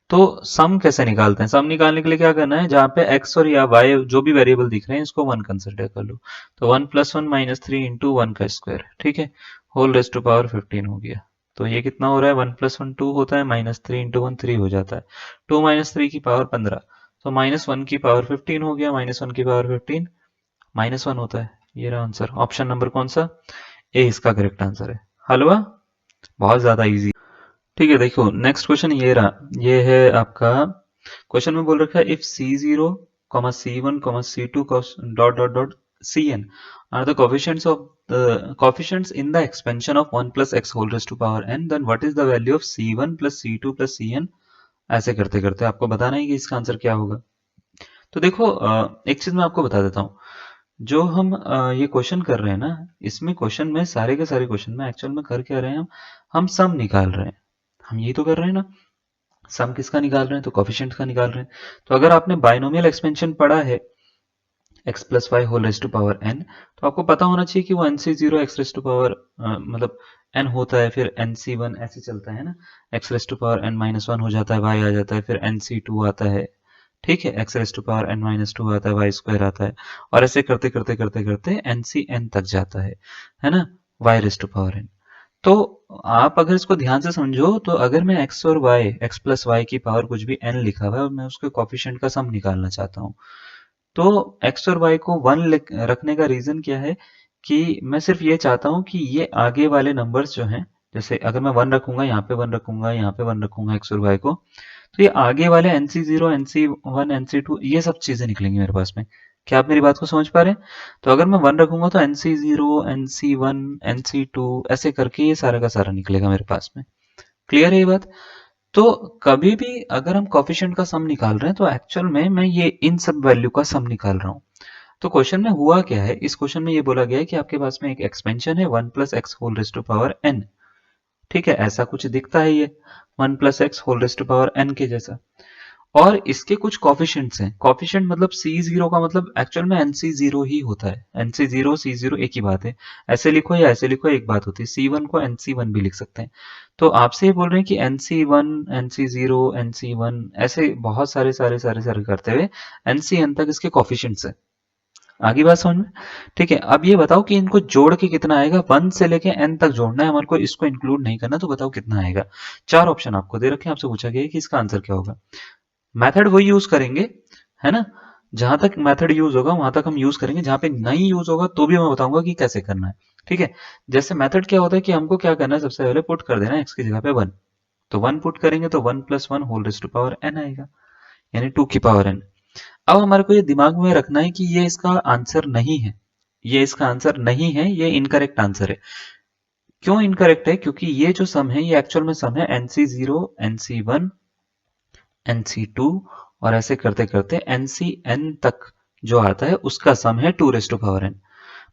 तो सम कैसे निकालते हैं, सम निकालने के लिए क्या करना है, जहां पे x और या y जो भी वेरिएबल दिख रहे हैं इसको 1 कंसिडर कर लो। तो 1+1 - 3 इंटू 1 का स्क्वायर, ठीक है, होल रेस्ट टू पावर 15 हो गया। तो ये कितना हो रहा है, 1+1 2 होता है, -3 इंटू 1 3 हो जाता है, 2 - 3 की पावर 15, तो -1 की पावर 15 हो गया, -1 की पावर 15 -1 होता है। ये रहा आंसर, ऑप्शन नंबर कौन सा, ए इसका करेक्ट आंसर है। हलवा बहुत ज्यादा इजी। ठीक है, देखो नेक्स्ट क्वेश्चन ये रहा, ये है आपका, क्वेश्चन में बोल रखा है if C0, C1, C2 dot dot dot Cn are the coefficients in the expansion of 1 plus x whole raised to power n, then what is the value of C1 plus C2 plus Cn। ऐसे करते करते आपको बताना है कि इसका answer क्या होगा। तो देखो एक चीज मैं आपको बता देता हूँ, जो हम ये क्वेश्चन कर रहे हैं ना, इसमें क्वेश्चन में सारे के सारे क्वेश्चन में एक्चुअल में कर क्या रहे हैं, हम सम निकाल रहे हैं, हम यही तो कर रहे हैं ना। सम किसका निकाल रहे हैं, तो कोफिशिएंट का निकाल रहे हैं। तो अगर आपने बाइनोमियल एक्सपेंशन पढ़ा है x+y whole raised to power n, तो आपको पता होना चाहिए कि वो nc0 x raised to power मतलब n होता है, फिर nc1 ऐसे चलता है ना, x raised to power n -1 हो जाता है, y आ जाता है, फिर nc2 आता है। ठीक है, x raised to power n -2 आता है, y² आता है, और ऐसे करते करते करते करते ncn तक जाता है ना, y raised to power n। तो आप अगर इसको ध्यान से समझो, तो अगर मैं x और y, x+y की पावर कुछ भी n लिखा हुआ है और मैं उसके कोफिशिएंट का सम निकालना चाहता हूँ, तो x और y को 1 रखने का रीजन क्या है, कि मैं सिर्फ ये चाहता हूँ कि ये आगे वाले नंबर्स जो हैं, जैसे अगर मैं 1 रखूंगा, यहाँ पे 1 रखूंगा, यहाँ पे 1 रखूंगा x और y को, तो ये आगे वाले nc0 nc1 nc2 ये सब चीजें निकलेंगी मेरे पास में। क्या आप मेरी बात को समझ पा रहे हैं। तो अगर मैं 1 रखूंगा तो nc0 nc1 nc2 ऐसे करके ये सारा का सारा निकलेगा मेरे पास में। क्लियर है ये बात। तो कभी भी अगर हम कोफिशिएंट का सम निकाल रहे हैं, तो एक्चुअल में मैं ये इन सब वैल्यू का सम निकाल रहा हूँ। तो क्वेश्चन में हुआ क्या है, इस क्वेश्चन में ये बोला गया है कि आपके पास में एक एक्सपेंशन है 1+x whole raised to power n। ठीक है, ऐसा कुछ दिखता है ये 1+x whole raised to power n के जैसा। और इसके कुछ कॉफिशिएंट्स हैं। कॉफिशिएंट मतलब C0 का मतलब एक्चुअल में NC0 ही होता है। NC0 C0 एक ही बात है। ऐसे लिखो या ऐसे लिखो एक बात होती है। C1 को NC1 भी लिख सकते हैं। तो आपसे ये बोल रहे हैं कि NC1 NC0 NC1 ऐसे बहुत सारे करते हुए NCN तक इसके कॉफिशिएंट्स है। आगे बात समझ में? ठीक है, अब ये बताओ कि इनको जोड़ के कितना आएगा। 1 से लेके n तक जोड़ना है हमारे को, इसको इंक्लूड नहीं करना। तो बताओ कितना आएगा। 4 ऑप्शन आपको दे रखे हैं, आपसे पूछा गया है कि इसका आंसर क्या होगा। मेथड वही यूज करेंगे, है ना। जहां तक मेथड यूज होगा वहां तक हम यूज करेंगे, जहां पे नहीं यूज होगा तो भी मैं बताऊंगा कि कैसे करना है। ठीक है, जैसे मेथड क्या होता है कि हमको क्या करना है, सबसे पहले पुट कर देना है x की जगह पे 1। तो 1 पुट करेंगे तो 1 + 1 whole raise to power n आएगा, यानी 2 की पावर n। अब हमारे को ये दिमाग में रखना है कि ये इसका आंसर नहीं है, ये इसका आंसर नहीं है, ये इनकरेक्ट आंसर है। क्यों इनकरेक्ट है? क्योंकि ये जो सम है ये एक्चुअल में सम है NC0 NC1 NC2 और ऐसे करते करते NCN तक जो आता है उसका सम है 2 raise to power n।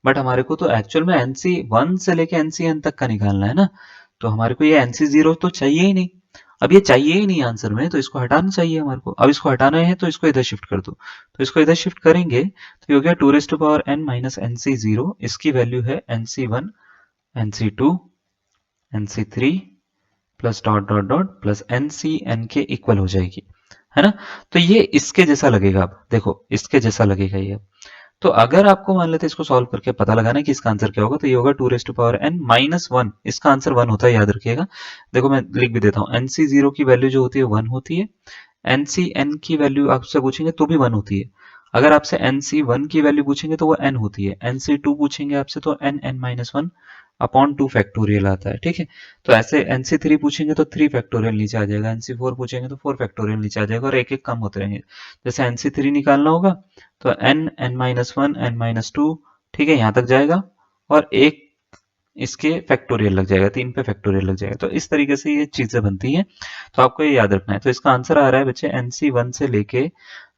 But हमारे को तो एक्चुअल में NC1 से लेके NCN तक का निकालना है ना। तो हमारे को ये NC0 तो चाहिए ही नहीं। अब ये चाहिए ही नहीं आंसर में, तो इसको हटाना चाहिए हमारे को। अब इसको हटाना है तो इसको इधर शिफ्ट कर दो। तो इसको इधर शिफ्ट करेंगे तो ये हो गया 2 raise to power n minus NC0। इसकी वैल्यू है NC1 NC2 NC3 plus dot dot dot plus NCN के इक्वल हो जाएगी, है ना। तो ये इसके जैसा लगेगा। अब देखो इसके जैसा लगेगा ये। तो अगर आपको मान लेते इसको सॉल्व करके पता लगाना है कि इसका आंसर क्या होगा, तो ये होगा 2 raise to power n minus 1। इसका आंसर 1 होता है, याद रखिएगा। देखो मैं लिख भी देता हूँ, NC0 की वैल्यू जो होती है 1 होती है। NCN की वैल्यू आपसे पूछेंगे तो भी 1 होती है। अगर आपसे NC1 की वैल्यू पूछेंगे तो वो n होती है। NC2 पूछेंगे आपसे तो n(n-1) अपॉन 2 फैक्टोरियल आता है। ठीक है, तो ऐसे NC3 पूछेंगे तो 3 फैक्टोरियल नीचे आ जाएगा, NC4 पूछेंगे तो 4 फैक्टोरियल नीचे आ जाएगा, और एक एक कम होते रहेंगे। जैसे NC3 निकालना होगा तो n(n-1) n-2, ठीक है, यहाँ तक जाएगा, और एक इसके फैक्टोरियल लग जाएगा, 3 पे फैक्टोरियल लग जाएगा। तो इस तरीके से ये चीजें बनती हैं, तो आपको ये याद रखना है। तो इसका आंसर आ रहा है बच्चे NC1 से लेके,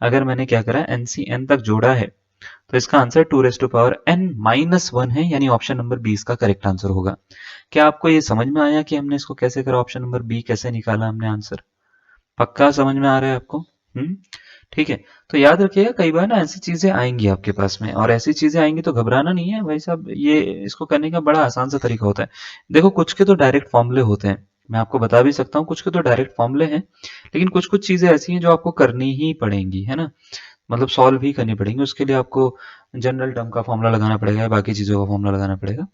अगर मैंने क्या करा NCN तक जोड़ा है, तो इसका answer 2 raise to power n-1 है, यानी ऑप्शन नंबर 20 का करेक्ट आंसर होगा। क्या आपको ये समझ में आया कि हमने इसको कैसे करा, ऑप्शन नंबर बी कैसे निकाला हमने आंसर? पक्का समझ में आ रहा है आपको? ठीक है, तो याद रखिएगा कई बार ना ऐसी चीजें आएंगी आपके पास में, और ऐसी चीजें आएंगी तो घबराना नहीं है भाई साहब। ये इसको करने का बड़ा आसान सा तरीका होता है। देखो कुछ के तो डायरेक्ट फॉर्मूले होते हैं, मैं आपको बता भी सकता हूँ, कुछ के तो डायरेक्ट फॉर्मूले हैं, लेकिन कुछ कुछ चीजें ऐसी हैं जो आपको करनी ही पड़ेंगी, है ना। मतलब सॉल्व ही करनी पड़ेंगी। उसके लिए आपको जनरल टर्म का फॉर्मूला लगाना पड़ेगा, बाकी चीजों का फॉर्मूला लगाना पड़ेगा।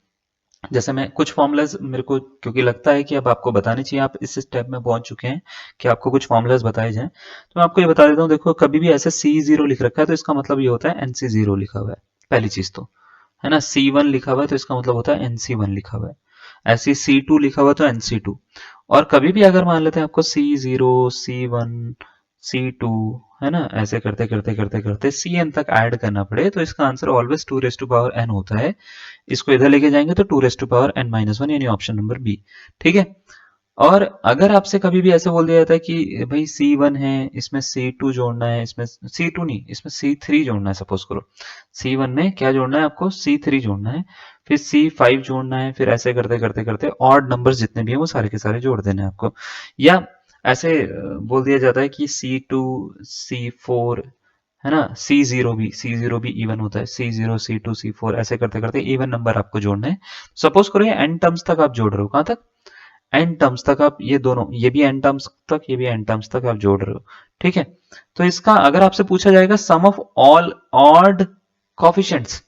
जैसे मैं कुछ फॉर्मूलाज मेरे को क्योंकि लगता है कि अब आपको बताने चाहिए, आप इस स्टेप में पहुंच चुके हैं कि आपको कुछ फॉर्मूलाज बताए जाएं, तो मैं आपको ये बता देता हूँ। देखो कभी भी ऐसे C0 लिख रखा है तो इसका मतलब ये होता है NC0 लिखा हुआ है, पहली चीज तो, है ना। C1 लिखा हुआ है तो इसका मतलब होता है NC1 लिखा हुआ है। ऐसे C2 लिखा हुआ है तो NC2। और कभी भी अगर मान लेते हैं आपको C0 C1 C2, है ना, ऐसे करते करते करते करते Cn तक ऐड करना पड़े, तो इसका answer always 2 raise to power n होता है। इसको इधर लेके जाएंगे तो 2 रेज़ टू पावर n-1, यानी ऑप्शन नंबर बी। ठीक है, और अगर आपसे कभी भी ऐसे बोल दिया जाता है कि भाई C1 है, इसमें C2 जोड़ना है, इसमें C2 नहीं, इसमें C3 जोड़ना है, सपोज करो C1 में क्या जोड़ना है आपको, C3 जोड़ना है, फिर C5 जोड़ना है, फिर ऐसे करते करते करते ऑड नंबर्स जितने भी हैं वो सारे के सारे जोड़ देने हैं आपको। या ऐसे बोल दिया जाता है कि C2 C4, है ना, C0 भी इवन होता है, C0 C2 C4 ऐसे करते करते इवन नंबर आपको जोड़ने हैं। सपोज करो ये n टर्म्स तक आप जोड़ रहे हो, कहाँ तक, n टर्म्स तक आप ये दोनों, ये भी n टर्म्स तक, ये भी n टर्म्स तक आप जोड़ रहे हो। ठीक है, तो इसका अगर आपसे पूछा जाएगा सम ऑफ ऑल ऑड कॉफिशिएंट्स,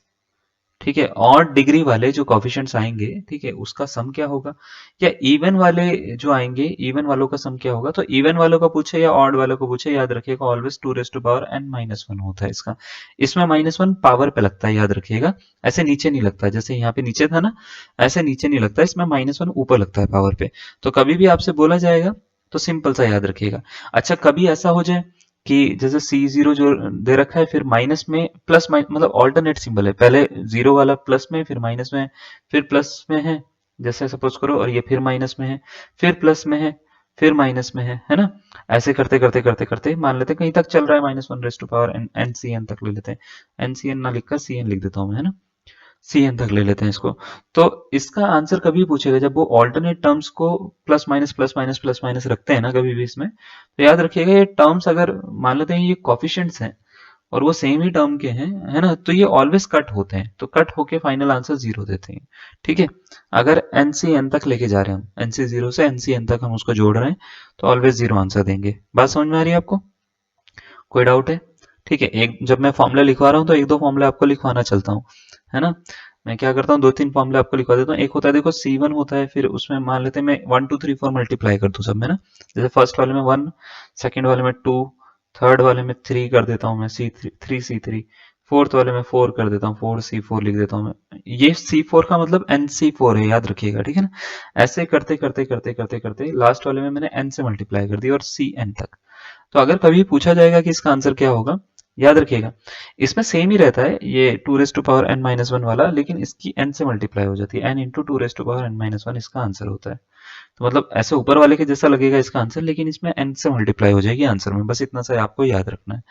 ठीक है, और डिग्री वाले जो कॉफिशिएंट्स आएंगे, ठीक है, उसका सम क्या होगा, या इवन वाले जो आएंगे, इवन वालों का सम क्या होगा। तो इवन वालों का पूछे या ऑड वालों को पूछे, याद रखिएगा always 2 raise to power n-1 होता है इसका। इसमें -1 पावर पे लगता है, याद रखिएगा, ऐसे नीचे नहीं लगता। जैसे यहाँ पे नीचे था ना, ऐसे नीचे नहीं लगता, इसमें -1 ऊपर लगता है पावर पे। तो कभी भी आपसे बोला जाएगा तो सिंपल सा याद रखिएगा। अच्छा कभी ऐसा हो जाए कि जैसे C0 जो दे रखा है, फिर माइनस में प्लस मतलब ऑल्टरनेट सिंबल है, पहले जीरो वाला प्लस में, फिर माइनस में, फिर प्लस में है, जैसे सपोज करो, और ये फिर माइनस में है, फिर प्लस में है, फिर माइनस में है ना। ऐसे करते करते करते करते मान लेते हैं कहीं तक चल रहा है -1 रेज़ टू पावर NCN तक ले लेते हैं। NCN ना लिखकर CN लिख देता हूँ मैं, है ना। सी एन तक ले लेते हैं इसको। तो इसका आंसर कभी पूछेगा जब वो ऑल्टरनेट टर्म्स को प्लस माइनस रखते हैं ना कभी भी इसमें, तो याद रखिएगा ये टर्म्स अगर मान लेते हैं ये कॉफिशिएंट्स हैं और वो सेम ही टर्म के हैं, है ना, तो ये ऑलवेज कट होते हैं, तो कट होके फाइनल आंसर जीरो देते हैं। ठीक है, अगर एन सी एन तक लेके जा रहे हैं हम, एन सी जीरो से एन सी एन तक हम उसको जोड़ रहे हैं, तो ऑलवेज जीरो आंसर देंगे। बात समझ में आ रही है आपको? कोई डाउट है? ठीक है, एक जब मैं फॉर्मूला लिखवा रहा हूँ तो एक दो फॉर्मूला आपको लिखवाना चलता हूँ, है ना। मैं क्या करता हूँ, दो तीन फॉर्मूला आपको लिखवा देता हूँ। एक होता है देखो C1 होता है, फिर उसमें मान लेते हैं मैं 1 2 3 4 मल्टीप्लाई कर दूँ सब में ना, जैसे फर्स्ट वाले में 1, सेकंड वाले में 2, थर्ड वाले में 3 कर देता हूँ मैं, C3, फोर्थ वाले में 4 कर देता हूँ, 4C4 लिख देता हूँ मैं। ये C4 का मतलब NC4 है, याद रखिएगा, ठीक है ना। ऐसे करते करते करते करते करते लास्ट वाले में मैंने n से मल्टीप्लाई कर दी और CN तक। तो अगर कभी पूछा जाएगा कि इसका आंसर क्या होगा, याद रखिएगा इसमें सेम ही रहता है ये 2n-1 वाला, लेकिन इसकी n से मल्टीप्लाई हो जाती है, n इंटू 2n-1 इसका आंसर होता है। तो मतलब ऐसे ऊपर वाले के जैसा लगेगा इसका आंसर, लेकिन इसमें n से मल्टीप्लाई हो जाएगी आंसर में, बस इतना सा आपको याद रखना है।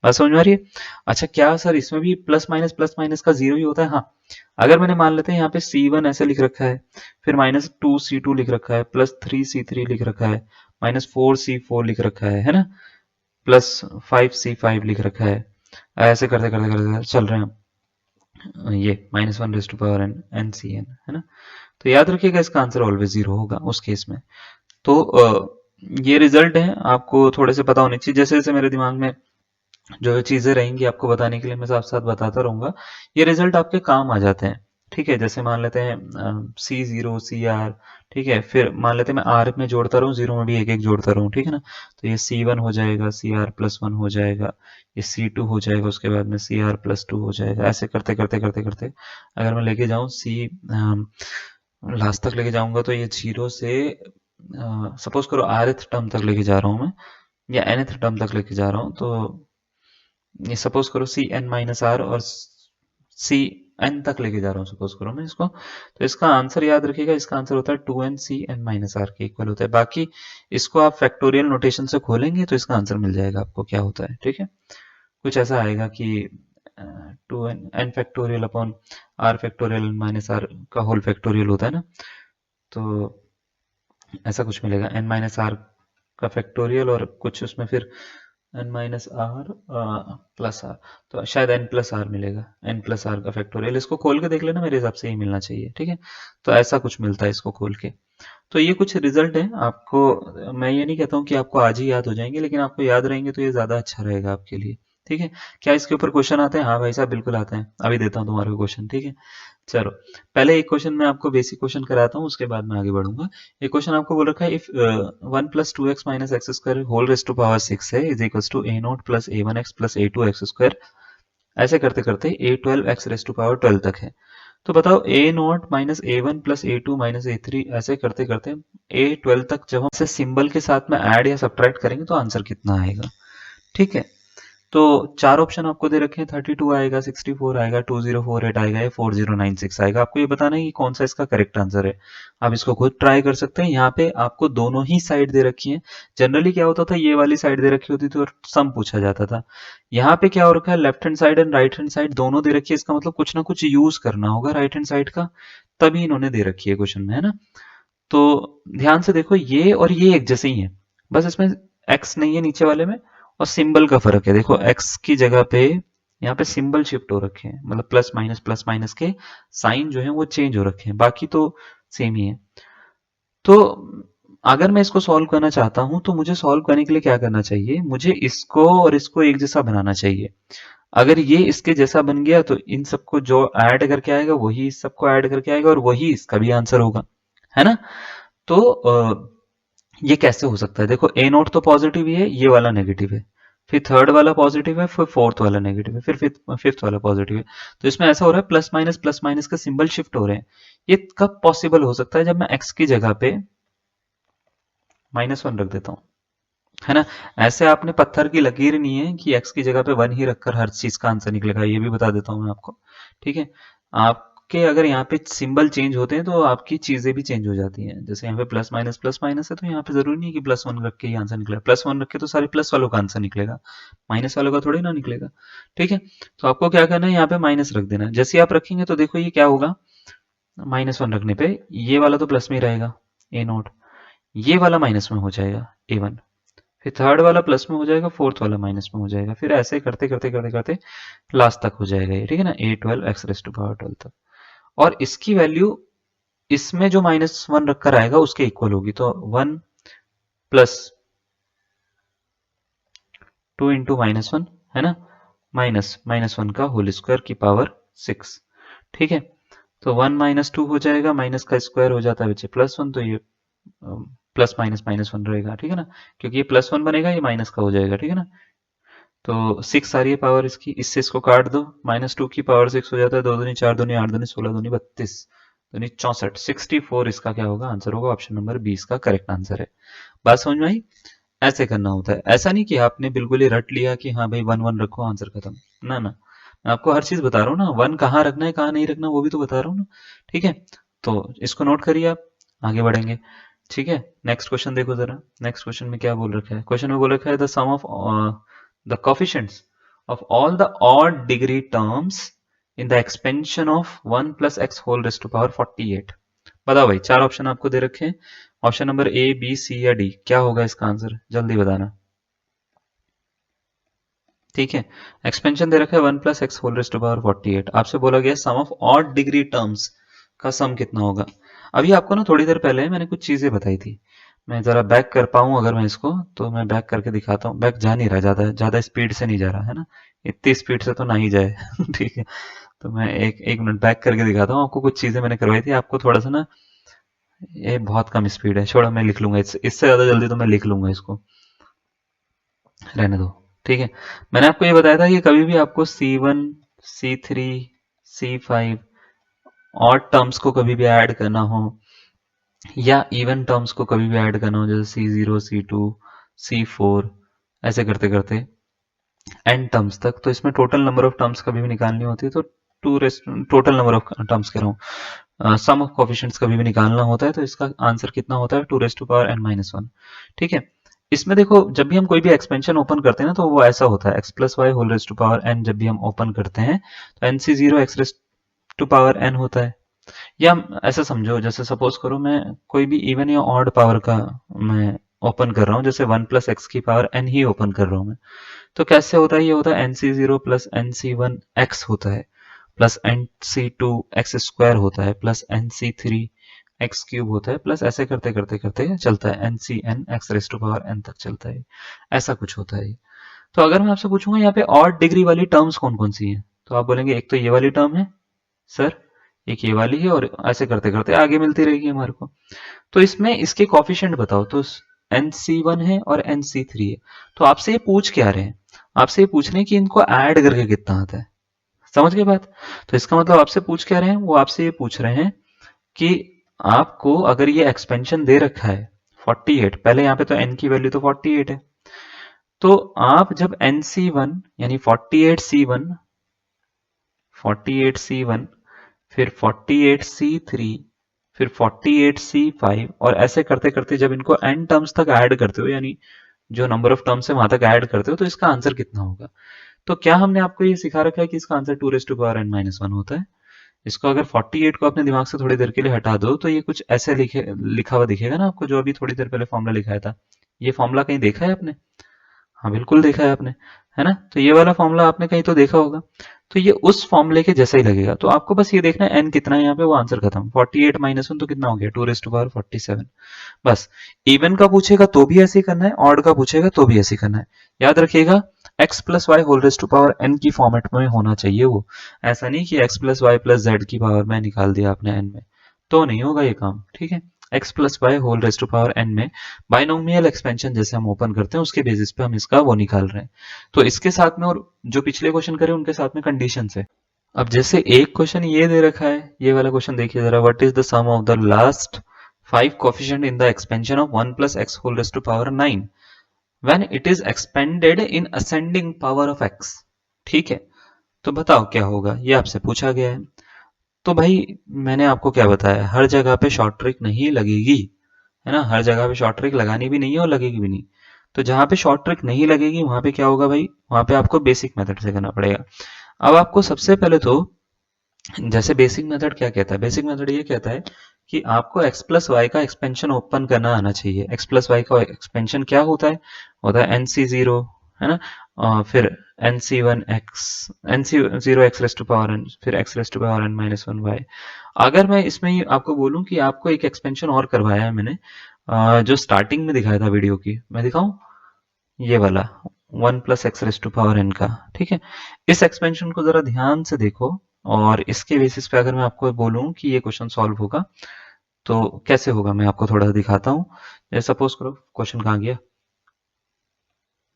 बात समझ में आ रही है? अच्छा, क्या सर इसमें भी प्लस माइनस का जीरो ही होता है? हाँ, अगर मैंने मान लेते हैं यहाँ पे C1 ऐसे लिख रखा है, फिर -2C2 लिख रखा है, +3C3 लिख रखा है, -4C4 लिख रखा है ना, +5C5 लिख रखा है, ऐसे करते करते करते चल रहे हैं ये -1n है ना। तो याद रखिएगा इसका आंसर ऑलवेज जीरो होगा उस केस में। तो ये रिजल्ट है, आपको थोड़े से पता होने चाहिए। जैसे जैसे मेरे दिमाग में जो चीजें रहेंगी आपको बताने के लिए मैं साथ साथ बताता रहूंगा, ये रिजल्ट आपके काम आ जाते हैं। ठीक है, जैसे मान लेते हैं C0 CR, ठीक है, फिर मान लेते हैं मैं आर में जोड़ता रहूँ, जीरो में भी एक एक जोड़ता रहूँ, ठीक है ना। तो ये C1 हो जाएगा, CR+1 हो जाएगा, ये C2 हो जाएगा, उसके बाद में CR+2 हो जाएगा, ऐसे करते करते करते करते अगर मैं लेके जाऊँ लास्ट तक लेके जाऊंगा तो ये जीरो से सपोज करो rth टर्म तक लेके जा रहा हूँ मैं, या nth टर्म तक लेके जा रहा हूँ, तो ये सपोज करो CN-R और CN तक लेके जा रहा हूँ सपोज करो मैं इसको, तो इसका आंसर याद रखिएगा, इसका आंसर होता है 2n CN-R के इक्वल होता है। बाकी इसको आप फैक्टोरियल नोटेशन से खोलेंगे तो इसका आंसर मिल जाएगा आपको क्या होता है। ठीक है, कुछ ऐसा आएगा कि 2n factorial upon R factorial -R का होल फैक्टोरियल होता है ना, तो ऐसा कुछ मिलेगा, n-R का फैक्टोरियल और कुछ उसमें फिर n-R+R, तो शायद n+R मिलेगा, n+R का फैक्टोरियल। इसको खोल के देख लेना, मेरे हिसाब से यही मिलना चाहिए। ठीक है, तो ऐसा कुछ मिलता है इसको खोल के। तो ये कुछ रिजल्ट है आपको, मैं ये नहीं कहता हूँ कि आपको आज ही याद हो जाएंगे, लेकिन आपको याद रहेंगे तो ये ज्यादा अच्छा रहेगा आपके लिए। ठीक है, क्या इसके ऊपर क्वेश्चन आते हैं? हाँ भाई साहब, बिल्कुल आते हैं, अभी देता हूँ तुम्हारे को क्वेश्चन। ठीक है, चलो पहले एक क्वेश्चन मैं आपको बेसिक क्वेश्चन कराता हूँ, उसके बाद मैं आगे बढ़ूंगा। एक क्वेश्चन आपको बोल रखा है, if 1 + 2x - x² whole raise to power 6 है is equals to a0 + a1x + a2x², ऐसे करते करते a12x रेज़ टू पावर 12 तक है। तो बताओ a0 - a1 + a2 - a3 ऐसे करते करते a12 तक जब हम इसे सिंबल के साथ में ऐड या सब्ट्रैक्ट करेंगे तो आंसर कितना आएगा? ठीक है, तो चार ऑप्शन आपको दे रखे हैं, 32 आएगा, 64 आएगा, 2048 आएगा या 4096 आएगा। आपको ये बताना है कि कौन सा इसका करेक्ट आंसर है। आप इसको खुद ट्राई कर सकते हैं। यहाँ पे आपको दोनों ही साइड दे रखी है। जनरली क्या होता था, ये वाली साइड दे रखी होती थी और सम पूछा जाता था। यहाँ पे क्या हो रखा है, left hand side and right hand side दोनों दे रखी है। इसका मतलब कुछ ना कुछ यूज करना होगा राइट हैंड साइड का, तभी इन्होंने दे रखी है क्वेश्चन में, है ना। तो ध्यान से देखो, ये और ये एक जैसे ही है, बस इसमें एक्स नहीं है नीचे वाले में, और सिंबल का फर्क है। देखो एक्स की जगह पे यहाँ पे सिंबल शिफ्ट हो रखे हैं, मतलब प्लस माइनस के साइन जो है वो चेंज हो रखे हैं, बाकी तो सेम ही है। तो अगर मैं इसको सॉल्व करना चाहता हूं तो मुझे सॉल्व करने के लिए क्या करना चाहिए, मुझे इसको और इसको एक जैसा बनाना चाहिए। अगर ये इसके जैसा बन गया तो इन सबको जो ऐड करके आएगा वही इस सबको ऐड करके आएगा और वही इसका भी आंसर होगा, है ना। तो ये कैसे हो सकता है? देखो a0 तो पॉजिटिव ही है, ये वाला नेगेटिव है, फिर थर्ड वाला पॉजिटिव है, फिर फोर्थ वाला नेगेटिव है, फिर फिफ्थ वाला पॉजिटिव है। तो इसमें ऐसा हो रहा है प्लस माइनस का सिंबल शिफ्ट हो रहे हैं। ये कब पॉसिबल हो सकता है? जब मैं x की जगह पे -1 रख देता हूँ, है ना। ऐसे आपने पत्थर की लकीर नहीं है कि x की जगह पे 1 ही रखकर हर चीज का आंसर निकलेगा, ये भी बता देता हूँ मैं आपको। ठीक है, आप आपके अगर यहाँ पे सिंबल चेंज होते हैं तो आपकी चीजें भी चेंज हो जाती हैं। जैसे यहाँ पे प्लस माइनस है, तो यहाँ पे जरूरी नहीं कि +1 रख के ही आंसर निकलेगा। +1 रख के तो सारे प्लस वालों का आंसर निकलेगा, माइनस वालों का थोड़ी ना निकलेगा। ठीक है, तो आपको क्या करना है, यहाँ पे माइनस रख देना है। जैसे आप रखेंगे तो देखो ये क्या होगा, -1 रखने पे ये वाला तो प्लस में ही रहेगा A0, ये वाला माइनस में हो जाएगा A1, फिर थर्ड वाला प्लस में हो जाएगा, फोर्थ वाला माइनस में हो जाएगा, फिर ऐसे करते करते करते करते लास्ट तक हो जाएगा ये। ठीक है ना, A12 x⁻12 तक। और इसकी वैल्यू इसमें जो -1 रखकर आएगा उसके इक्वल होगी, तो 1 प्लस 2 इंटू -1 है ना, -1 का होल स्क्वायर की पावर 6। ठीक है, तो 1 - 2 हो जाएगा, माइनस का स्क्वायर हो जाता है बच्चे +1, तो ये प्लस माइनस -1 रहेगा। ठीक है ना, क्योंकि ये +1 बनेगा, ये माइनस का हो जाएगा। ठीक है ना, तो 6 आ रही है पावर इसकी, इससे इसको काट दो, -2 की पावर 6 हो जाता है, 2 दूनी 4 दूनी 8 दूनी 16 दूनी 32 दूनी 64, 64 इसका क्या होगा, आंसर होगा ऑप्शन नंबर 20 का करेक्ट आंसर है। बात समझ में आई? ऐसे करना होता है, ऐसा नहीं कि आपने बिल्कुल ही रट लिया कि हाँ भाई 1 1 रखो आंसर खत्म। ना ना, मैं आपको हर चीज बता रहा हूँ ना, 1 कहाँ रखना है कहाँ नहीं रखना वो भी तो बता रहा हूँ ना। ठीक है, तो इसको नोट करिए, आप आगे बढ़ेंगे। ठीक है, नेक्स्ट क्वेश्चन देखो जरा। नेक्स्ट क्वेश्चन में क्या बोल रखा है, क्वेश्चन में बोल रखा है the sum of the coefficients of all the odd degree terms in the expansion of 1 + x whole raised to power 48। बताओ भाई, 4 ऑप्शन आपको दे रखे हैं, option number A, B, C या D, क्या होगा इसका आंसर, जल्दी बताना। ठीक है, एक्सपेंशन दे रखा है 1 + x whole raised to power 48, आपसे बोला गया sum of odd degree terms का सम कितना होगा। अभी आपको ना थोड़ी देर पहले मैंने कुछ चीजें बताई थी, मैं जरा बैक कर पाऊं अगर मैं इसको, तो मैं बैक करके दिखाता हूँ। बैक जा नहीं रहा, ज्यादा ज्यादा स्पीड से नहीं जा रहा है ना, इतनी स्पीड से तो नहीं जाए ठीक है, तो मैं एक मिनट बैक करके दिखाता हूँ आपको। कुछ चीजें मैंने करवाई थी आपको, थोड़ा सा ना ये बहुत कम स्पीड है, छोड़ो मैं लिख लूंगा, इससे ज्यादा जल्दी तो मैं लिख लूंगा, इसको रहने दो। ठीक है, मैंने आपको ये बताया था कि कभी भी आपको C1, C3, C5 odd terms को कभी भी ऐड करना हो, या इवन टर्म्स को कभी भी ऐड करना हो, जैसे C0, C2, C4, ऐसे करते करते n टर्म्स तक, तो इसमें टोटल नंबर ऑफ टर्म्स कभी भी निकालनी होती है, तो टोटल नंबर ऑफ टर्म्स कह रहा हूँ, सम ऑफ कोफिशिएंट्स कभी भी निकालना होता है, तो इसका आंसर कितना होता है, 2⁻n-1। ठीक है, इसमें देखो जब भी हम कोई भी एक्सपेंशन ओपन करते हैं ना, तो वो ऐसा होता है, x + y whole raised to power n जब भी हम ओपन करते हैं तो nc0 x raised to power n होता है। या ऐसा समझो, जैसे सपोज करो मैं कोई भी इवन या ऑड पावर का मैं ओपन कर रहा हूँ, जैसे 1 + x की पावर n ही ओपन कर रहा हूँ मैं, तो कैसे होता है, ये होता है nc0 + nc1 x होता है, प्लस nc2 x² होता है, प्लस nc3 x³ होता है, प्लस ऐसे करते करते करते चलता है, ncn x raised to power n तक चलता है, ऐसा कुछ होता है। तो अगर मैं आपसे पूछूंगा यहाँ पे ऑड डिग्री वाली टर्म्स कौन कौन सी हैं, तो आप बोलेंगे एक तो ये वाली टर्म है सर, एक ये वाली है, और ऐसे करते करते आगे मिलती रहेगी हमारे को। तो इसमें इसके कॉफिशिएंट बताओ, तो nc1 है और nc3 है, तो आपसे ये पूछ क्या रहे हैं, आपसे ये पूछ रहे हैं कि इनको ऐड करके कितना आता है। समझ गए बात? तो इसका मतलब आपसे पूछ क्या रहे हैं, वो आपसे ये पूछ रहे हैं कि आपको अगर ये एक्सपेंशन दे रखा है 48, पहले यहाँ पे तो n की वैल्यू तो 48 है, तो आप जब nc1 यानी 48c1, 48c1, फिर 48c3, फिर 48c5, और ऐसे करते करते जब इनको n टर्म्स तक ऐड करते हो, यानी जो नंबर ऑफ टर्म्स है वहां तक ऐड करते हो, तो इसका आंसर कितना होगा। तो क्या हमने आपको ये सिखा रखा है कि इसका आंसर 2⁻n-1 होता है। इसको अगर 48 को अपने दिमाग से थोड़ी देर के लिए हटा दो, तो ये कुछ ऐसे लिखा हुआ दिखेगा ना आपको, जो अभी थोड़ी देर पहले फॉर्मूला लिखाया था। ये फॉर्मूला कहीं देखा है आपने? हाँ बिल्कुल देखा है आपने, है ना, तो ये वाला फॉर्मूला आपने कहीं तो देखा होगा, तो ये उस फॉर्मूले के जैसा ही लगेगा। तो आपको बस ये देखना है n कितना है यहाँ पे, वो आंसर खत्म। 48 - 1 तो कितना हो गया, 2⁻47। बस, इवन का पूछेगा तो भी ऐसे ही करना है, ऑड का पूछेगा तो भी ऐसे ही करना है। याद रखिएगा, x + y whole raised to power n की फॉर्मेट में होना चाहिए वो, ऐसा नहीं कि x + y + z की पावर में निकाल दिया आपने n में, तो नहीं होगा ये काम। ठीक है, x + y whole raised to power n में बाइनोमियल एक्सपेंशन जैसे हम ओपन करते हैं उसके बेसिस पे हम इसका वो निकाल रहे हैं। तो इसके साथ में, और जो पिछले क्वेश्चन करे उनके साथ में कंडीशन है। अब जैसे एक क्वेश्चन ये दे रखा है, ये वाला क्वेश्चन देखिए जरा, what is the sum of the last 5 coefficient in the expansion of 1 + x whole raised to power 9 when it is expanded in ascending power of x। ठीक है, तो बताओ क्या होगा, ये आपसे पूछा गया है। तो भाई मैंने आपको क्या बताया, हर जगह पे शॉर्ट ट्रिक नहीं लगेगी, है ना, हर जगह पे शॉर्ट ट्रिक लगानी भी नहीं है और लगेगी भी नहीं। तो जहां पे शॉर्ट ट्रिक नहीं लगेगी वहां पे क्या होगा भाई, वहां पे आपको बेसिक मेथड से करना पड़ेगा। अब आपको सबसे पहले तो, जैसे बेसिक मेथड क्या कहता है, बेसिक मेथड ये कहता है कि आपको x प्लस वाई का एक्सपेंशन ओपन करना आना चाहिए। x प्लस वाई का एक्सपेंशन क्या होता है एन सी जीरो, है ना, फिर n C one x, n C zero x raise to power n, फिर x raise to power n minus one y. अगर मैं इसमें ही आपको बोलूं कि आपको एक एक्सपेंशन और करवाया है मैंने, जो स्टार्टिंग में दिखाया था वीडियो की, मैं दिखाऊं, ये वाला one plus x raise to power n का, ठीक है। इस एक्सपेंशन को जरा ध्यान से देखो, और इसके बेसिस पे अगर मैं आपको बोलूं कि ये क्वेश्चन सॉल्व होगा तो कैसे होगा, मैं आपको थोड़ा सा दिखाता हूँ। जैसे सपोज करो, क्वेश्चन कहाँ गया,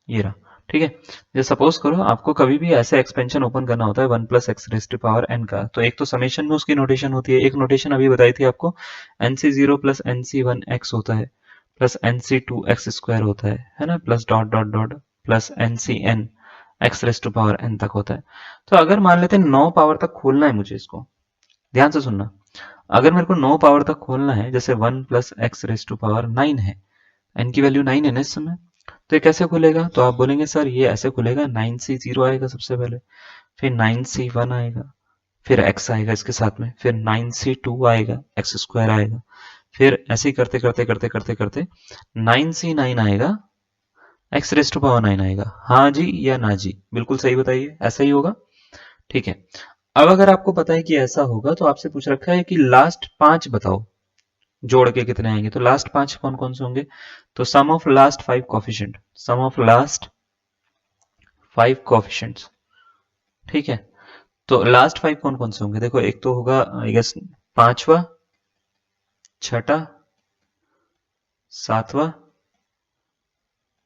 ये रहा, ठीक है। जैसे सपोज करो आपको कभी भी ऐसे एक्सपेंशन ओपन करना होता है one plus x raise to power n का, तो एक तो समेशन में उसकी नोटेशन होती है, एक नोटेशन अभी बताई थी आपको, एन सी जीरो प्लस एन सी वन एक्स होता है, plus n c two x square होता है ना, plus dot dot dot plus n c n x raise to power n तक होता है। तो अगर मान लेते हैं 9 पावर तक खोलना है मुझे इसको, ध्यान से सुनना, अगर मेरे को 9 पावर तक खोलना है, जैसे one plus x raise to power 9 है, एन की वैल्यू 9 है ना इस समय, तो ये कैसे खुलेगा, तो आप बोलेंगे सर ये ऐसे खुलेगा, 9C0 आएगा सबसे पहले, फिर 9C1 आएगा, फिर x आएगा इसके साथ में, फिर 9C2 आएगा, एक्स स्क्वायर आएगा, फिर ऐसे ही करते करते करते करते करते 9C9 आएगा, एक्स रेस टू पावर 9 आएगा। हाँ जी या ना जी, बिल्कुल सही बताइए, ऐसा ही होगा, ठीक है। अब अगर आपको पता है कि ऐसा होगा तो आपसे पूछ रखा है कि लास्ट 5 बताओ, जोड़ के कितने आएंगे, तो लास्ट 5 कौन कौन से होंगे, तो sum of last 5 coefficient, sum of last 5 coefficients, ठीक है। तो लास्ट 5 कौन कौन से होंगे, देखो एक तो होगा आई गेस पांचवा, छठा, सातवां,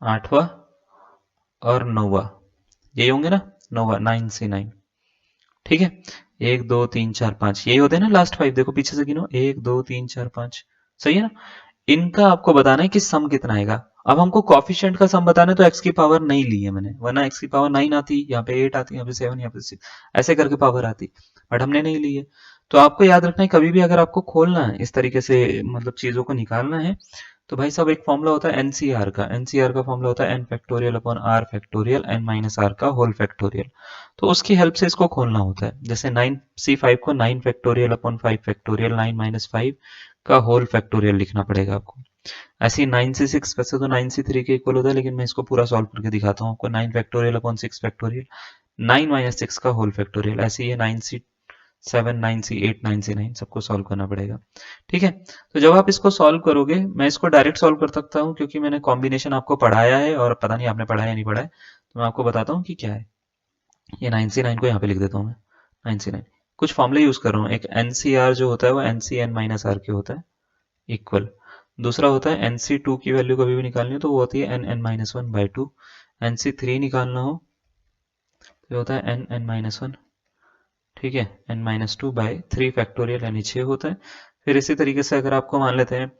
आठवां और नौवा, यही होंगे ना, नौवा 9C9, ठीक है। 1 2 3 4 5 यही होते हैं ना लास्ट 5, देखो पीछे से गिनो, 1 2 3 4 5, सही है ना। इनका आपको बताना है कि सम कितना आएगा। अब हमको कॉफिशिएंट का सम बताना है, तो एक्स की पावर नहीं ली है मैंने, वरना एक्स की पावर 9 आती, यहाँ पे 8 आती, यहाँ पे 7, यहाँ पे 6, ऐसे करके पावर आती, बट हमने नहीं ली है। तो आपको याद रखना है, कभी भी अगर आपको खोलना है इस तरीके से, मतलब चीजों को निकालना है, तो भाई साहब एक फॉर्मूला होता है एनसीआर का, एनसीआर का फॉर्मूला होता है n factorial upon r factorial n minus r का होल फैक्टोरियल। तो उसकी हेल्प से इसको खोलना होता है, जैसे 9C5 को 9 फैक्टोरियल अपॉन 5 फैक्टोरियल 9 माइनस 5 का होल फैक्टोरियल लिखना पड़ेगा आपको। ऐसे ही 9C6 वैसे तो 9C3 के इक्वल होता है, लेकिन मैं इसको पूरा सॉल्व करके दिखाता हूँ आपको, 9 फैक्टोरियल अपॉन 6 फैक्टोरियल 9 माइनस 6 का होल फैक्टोरियल, ऐसे ही है 9C7 9C8 9C9 सबको सॉल्व करना पड़ेगा, ठीक है। तो जब आप इसको सॉल्व करोगे, मैं इसको डायरेक्ट सॉल्व कर सकता हूँ क्योंकि मैंने कॉम्बिनेशन आपको पढ़ाया है, और पता नहीं आपने पढ़ाया या नहीं पढ़ाया, तो मैं आपको बताता हूँ कि क्या है। ये 9C9 को यहाँ पे लिख देता हूँ मैं, 9C9 कुछ फॉर्मूले यूज कर रहा हूँ, एक एनसीआर जो होता है वो एनसीएन माइनस आर के होता है इक्वल, दूसरा होता है NC2 की वैल्यू कभी भी निकालनी हो तो वो होती है n n minus one by two, NC3 निकालना हो तो होता है एन एन माइनस वन, ठीक है, n minus two by three factorial यानी 6 होता है। फिर इसी तरीके से अगर आपको मान लेते हैं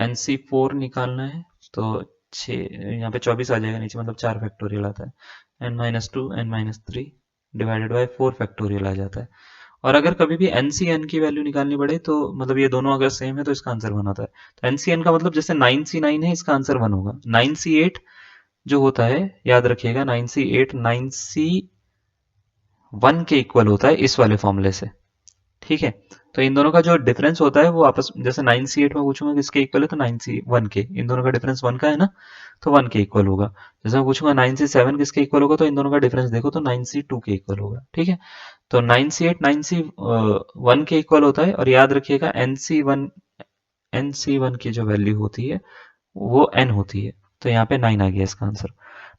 NC4 निकालना है तो 6, यहाँ पे 24 आ जाएगा नीचे, मतलब 4 फैक्टोरियल आता है, n minus two n minus three divided by 4 factorial आ जाता है। और अगर कभी भी एनसीएन की वैल्यू निकालनी पड़े तो मतलब ये दोनों अगर सेम है तो इसका आंसर वन होता है। तो एनसीएन का मतलब जैसे 9C9 है, इसका आंसर वन होगा। 9C8 जो होता है, याद रखिएगा, 9C8 9C1 के इक्वल होता है इस वाले फॉर्मूले से, ठीक है। तो इन दोनों का जो डिफरेंस होता है वो आपस, जैसे 9C8 में पूछूंगा किसके इक्वल है तो 9C1 के, इन दोनों का डिफरेंस वन का है ना, तो वन के इक्वल होगा। जैसे मैं पूछूंगा 9C7 किसके इक्वल होगा, तो इन दोनों का डिफरेंस देखो तो 9C2 के इक्वल होगा, ठीक है। तो 9C8 9C1 के इक्वल होता है, और याद रखिएगा NC1 की जो वैल्यू होती है वो n होती है, तो यहाँ पे 9 आ गया इसका आंसर।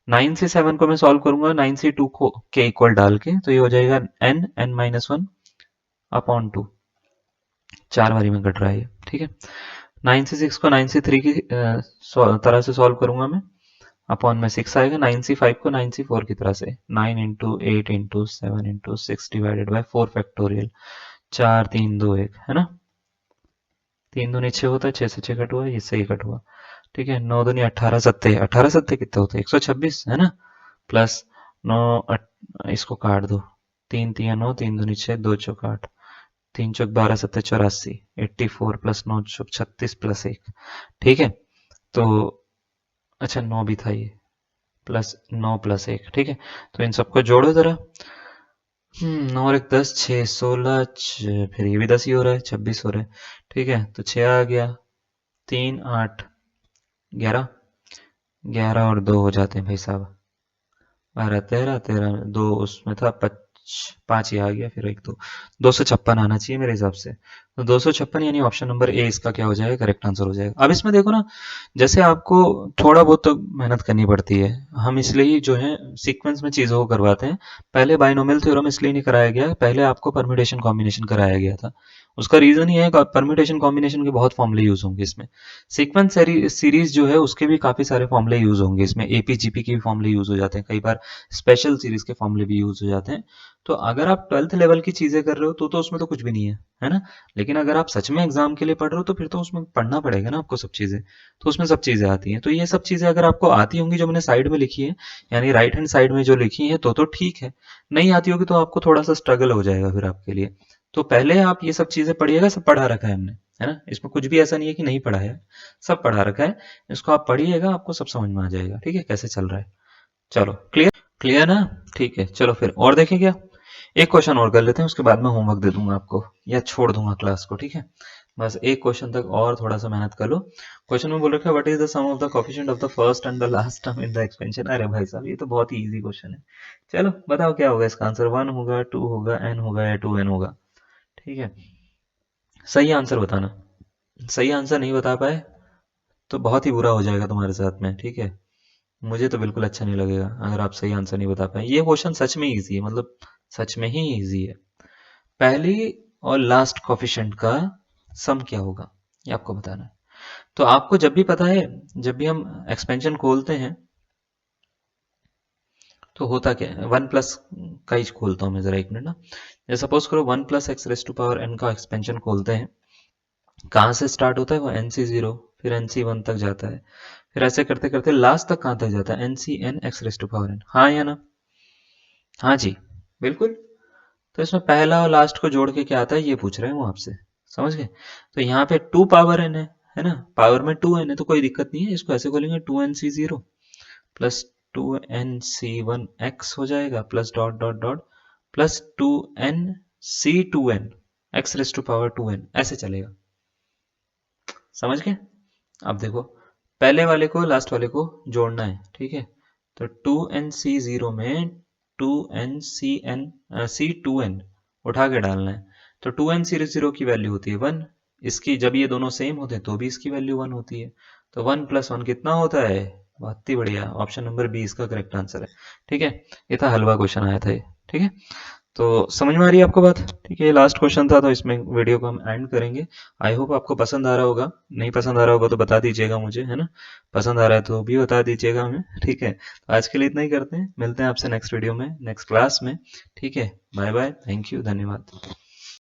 9C7 को मैं सॉल्व करूंगा 9C2 को के इक्वल डाल के, तो ये हो जाएगा n minus one upon two, 4 बारी में कट रहा है ये, ठीक है। 9C6 को 9C3 की तरह से सॉल्व करूंगा मैं, अपॉन में 6 आएगा, 9C5 को 9C4 की तरह से, 9 into 8 into 7 into 6 divided by 4 factorial, 4 3 2 1, है ना, 3 दूनी 6 होता है, 6 से 6 कट हुआ, इससे ही कट हुआ, ठीक है। 9 दूनी 18 सत्ते, 18 सत्ते कितने होते हैं 126, है ना, प्लस 9 इसको काट दो, 3 3 9, 3 दूनी 6, 2 चौक 8, 3 चौक 12 7 84, 84 प्लस 9 चौक 36 प्लस 1। ठीक है, तो अच्छा 9 भी था ये, प्लस 9 प्लस 1। ठीक है, तो इन सबको जोड़ो जरा। 9 और 1 10, 6 16, फिर ये भी 10 ही हो रहा है, 26 हो रहा है। ठीक है, तो 6 आ गया, 3 8 11, 11 और 2 हो जाते हैं भाई साहब 12 13, 13 2 उसमें था 5 ही आ गया, फिर एक 256 आना चाहिए मेरे हिसाब से। तो 256 यानी ऑप्शन नंबर ए इसका क्या हो जाएगा, करेक्ट आंसर हो जाएगा। अब इसमें देखो ना, जैसे आपको थोड़ा बहुत तो मेहनत करनी पड़ती है, हम इसलिए जो है सीक्वेंस में चीज़ों को करवाते हैं। पहले बाइनोमियल थ्योरम इसलिए नहीं कराया गया, पहले आपको परम्यूटेशन कॉम्बिनेशन कराया गया था। उसका रीज़न ये है कि परम्यूटेशन कॉम्बिनेशन के बहुत फॉर्मूले यूज़ होंगे इसमें। सीक्वेंस सीरीज जो है उसके भी काफ़ी सारे फॉर्मूले यूज़ होंगे इसमें, एपीजीपी के भी फॉर्मूले यूज़ हो जाते हैं, कई बार स्पेशल सीरीज के फॉर्मूले भी यूज़ हो जाते हैं। तो अगर आप 12th लेवल की चीज़ें कर रहे हो तो उसमें तो कुछ भी नहीं है ना। लेकिन अगर आप सच में एग्जाम के लिए पढ़ रहे हो तो फिर तो उसमें पढ़ना पड़ेगा ना आपको सब चीज़ें, तो उसमें सब चीज़ें आती हैं। तो ये सब चीज़ें अगर आपको आती होंगी जो मैंने साइड में लिखी है, यानी राइट हैंड साइड में जो लिखी है, तो ठीक है। नहीं आती होगी तो आपको थोड़ा सा स्ट्रगल हो जाएगा फिर आपके लिए। तो पहले आप ये सब चीज़ें पढ़िएगा, सब पढ़ा रखा है हमने, है ना। इसमें कुछ भी ऐसा नहीं है कि नहीं पढ़ा है, सब पढ़ा रखा है। इसको आप पढ़िएगा, आपको सब समझ में आ जाएगा। ठीक है, कैसे चल रहा है। चलो क्लियर, क्लियर ना। ठीक है, चलो फिर और देखें क्या। एक क्वेश्चन और कर लेते हैं, उसके बाद मैं होमवर्क दे दूंगा आपको या छोड़ दूंगा क्लास को। ठीक है, बस एक क्वेश्चन तक और थोड़ा सा मेहनत कर लो। क्वेश्चन में बोल रखा है what is the sum of the coefficient of the first and the last term in the expansion. अरे भाई साहब, ये तो बहुत ही इजी क्वेश्चन है। चलो बताओ क्या होगा इसका आंसर, 1 होगा, 2 होगा, n होगा या 2n होगा। ठीक है, सही आंसर बताना। सही आंसर नहीं बता पाए तो बहुत ही बुरा हो जाएगा तुम्हारे साथ में। ठीक है, मुझे तो बिल्कुल अच्छा नहीं लगेगा अगर आप सही आंसर नहीं बता पाए। ये क्वेश्चन सच में इजी है, मतलब सच में ही इजी है। पहली और लास्ट कोफिशिएंट का सम क्या होगा ये आपको बताना है। तो आपको जब भी पता है, जब भी हम एक्सपेंशन खोलते हैं तो होता क्या है, 1 प्लस का ही खोलता हूँ मैं, जरा एक मिनट ना। सपोज करो 1 plus x raise to power n का एक्सपेंशन खोलते हैं। कहाँ से स्टार्ट होता है वो, एन सी जीरो, फिर एन सी वन तक जाता है, फिर ऐसे करते करते लास्ट तक कहाँ तक जाता है, n c n x raise to power n. हाँ या ना। हाँ जी, बिल्कुल। तो इसमें पहला और लास्ट को जोड़ के क्या आता है ये पूछ रहे हैं वो आपसे, समझ गए। तो यहाँ पे 2 पावर एन है ना, पावर में 2n है तो कोई दिक्कत नहीं है, इसको ऐसे खोलेंगे 2nc0 प्लस 2nc1 x हो जाएगा, plus dot dot dot plus 2nc2n x raise to power 2n, ऐसे चलेगा। समझ गए। अब देखो, पहले वाले को लास्ट वाले को जोड़ना है। ठीक है, तो 2nc0 में 2nc2n उठा के डालना है। तो 2n0 की वैल्यू होती है 1, इसकी जब ये दोनों सेम होते हैं तो भी इसकी वैल्यू 1 होती है। तो 1 प्लस 1 कितना होता है, बहुत ही बढ़िया, ऑप्शन नंबर बी इसका करेक्ट आंसर है। ठीक है, ये था हलवा क्वेश्चन आया था ये। ठीक है, तो समझ में आ रही है आपको बात। ठीक है, लास्ट क्वेश्चन था तो इसमें वीडियो को हम एंड करेंगे। आई होप आपको पसंद आ रहा होगा, नहीं पसंद आ रहा होगा तो बता दीजिएगा मुझे, है ना। पसंद आ रहा है तो भी बता दीजिएगा हमें। ठीक है, तो आज के लिए इतना ही करते हैं, मिलते हैं आपसे नेक्स्ट वीडियो में, नेक्स्ट क्लास में। ठीक है, बाय बाय, थैंक यू, धन्यवाद।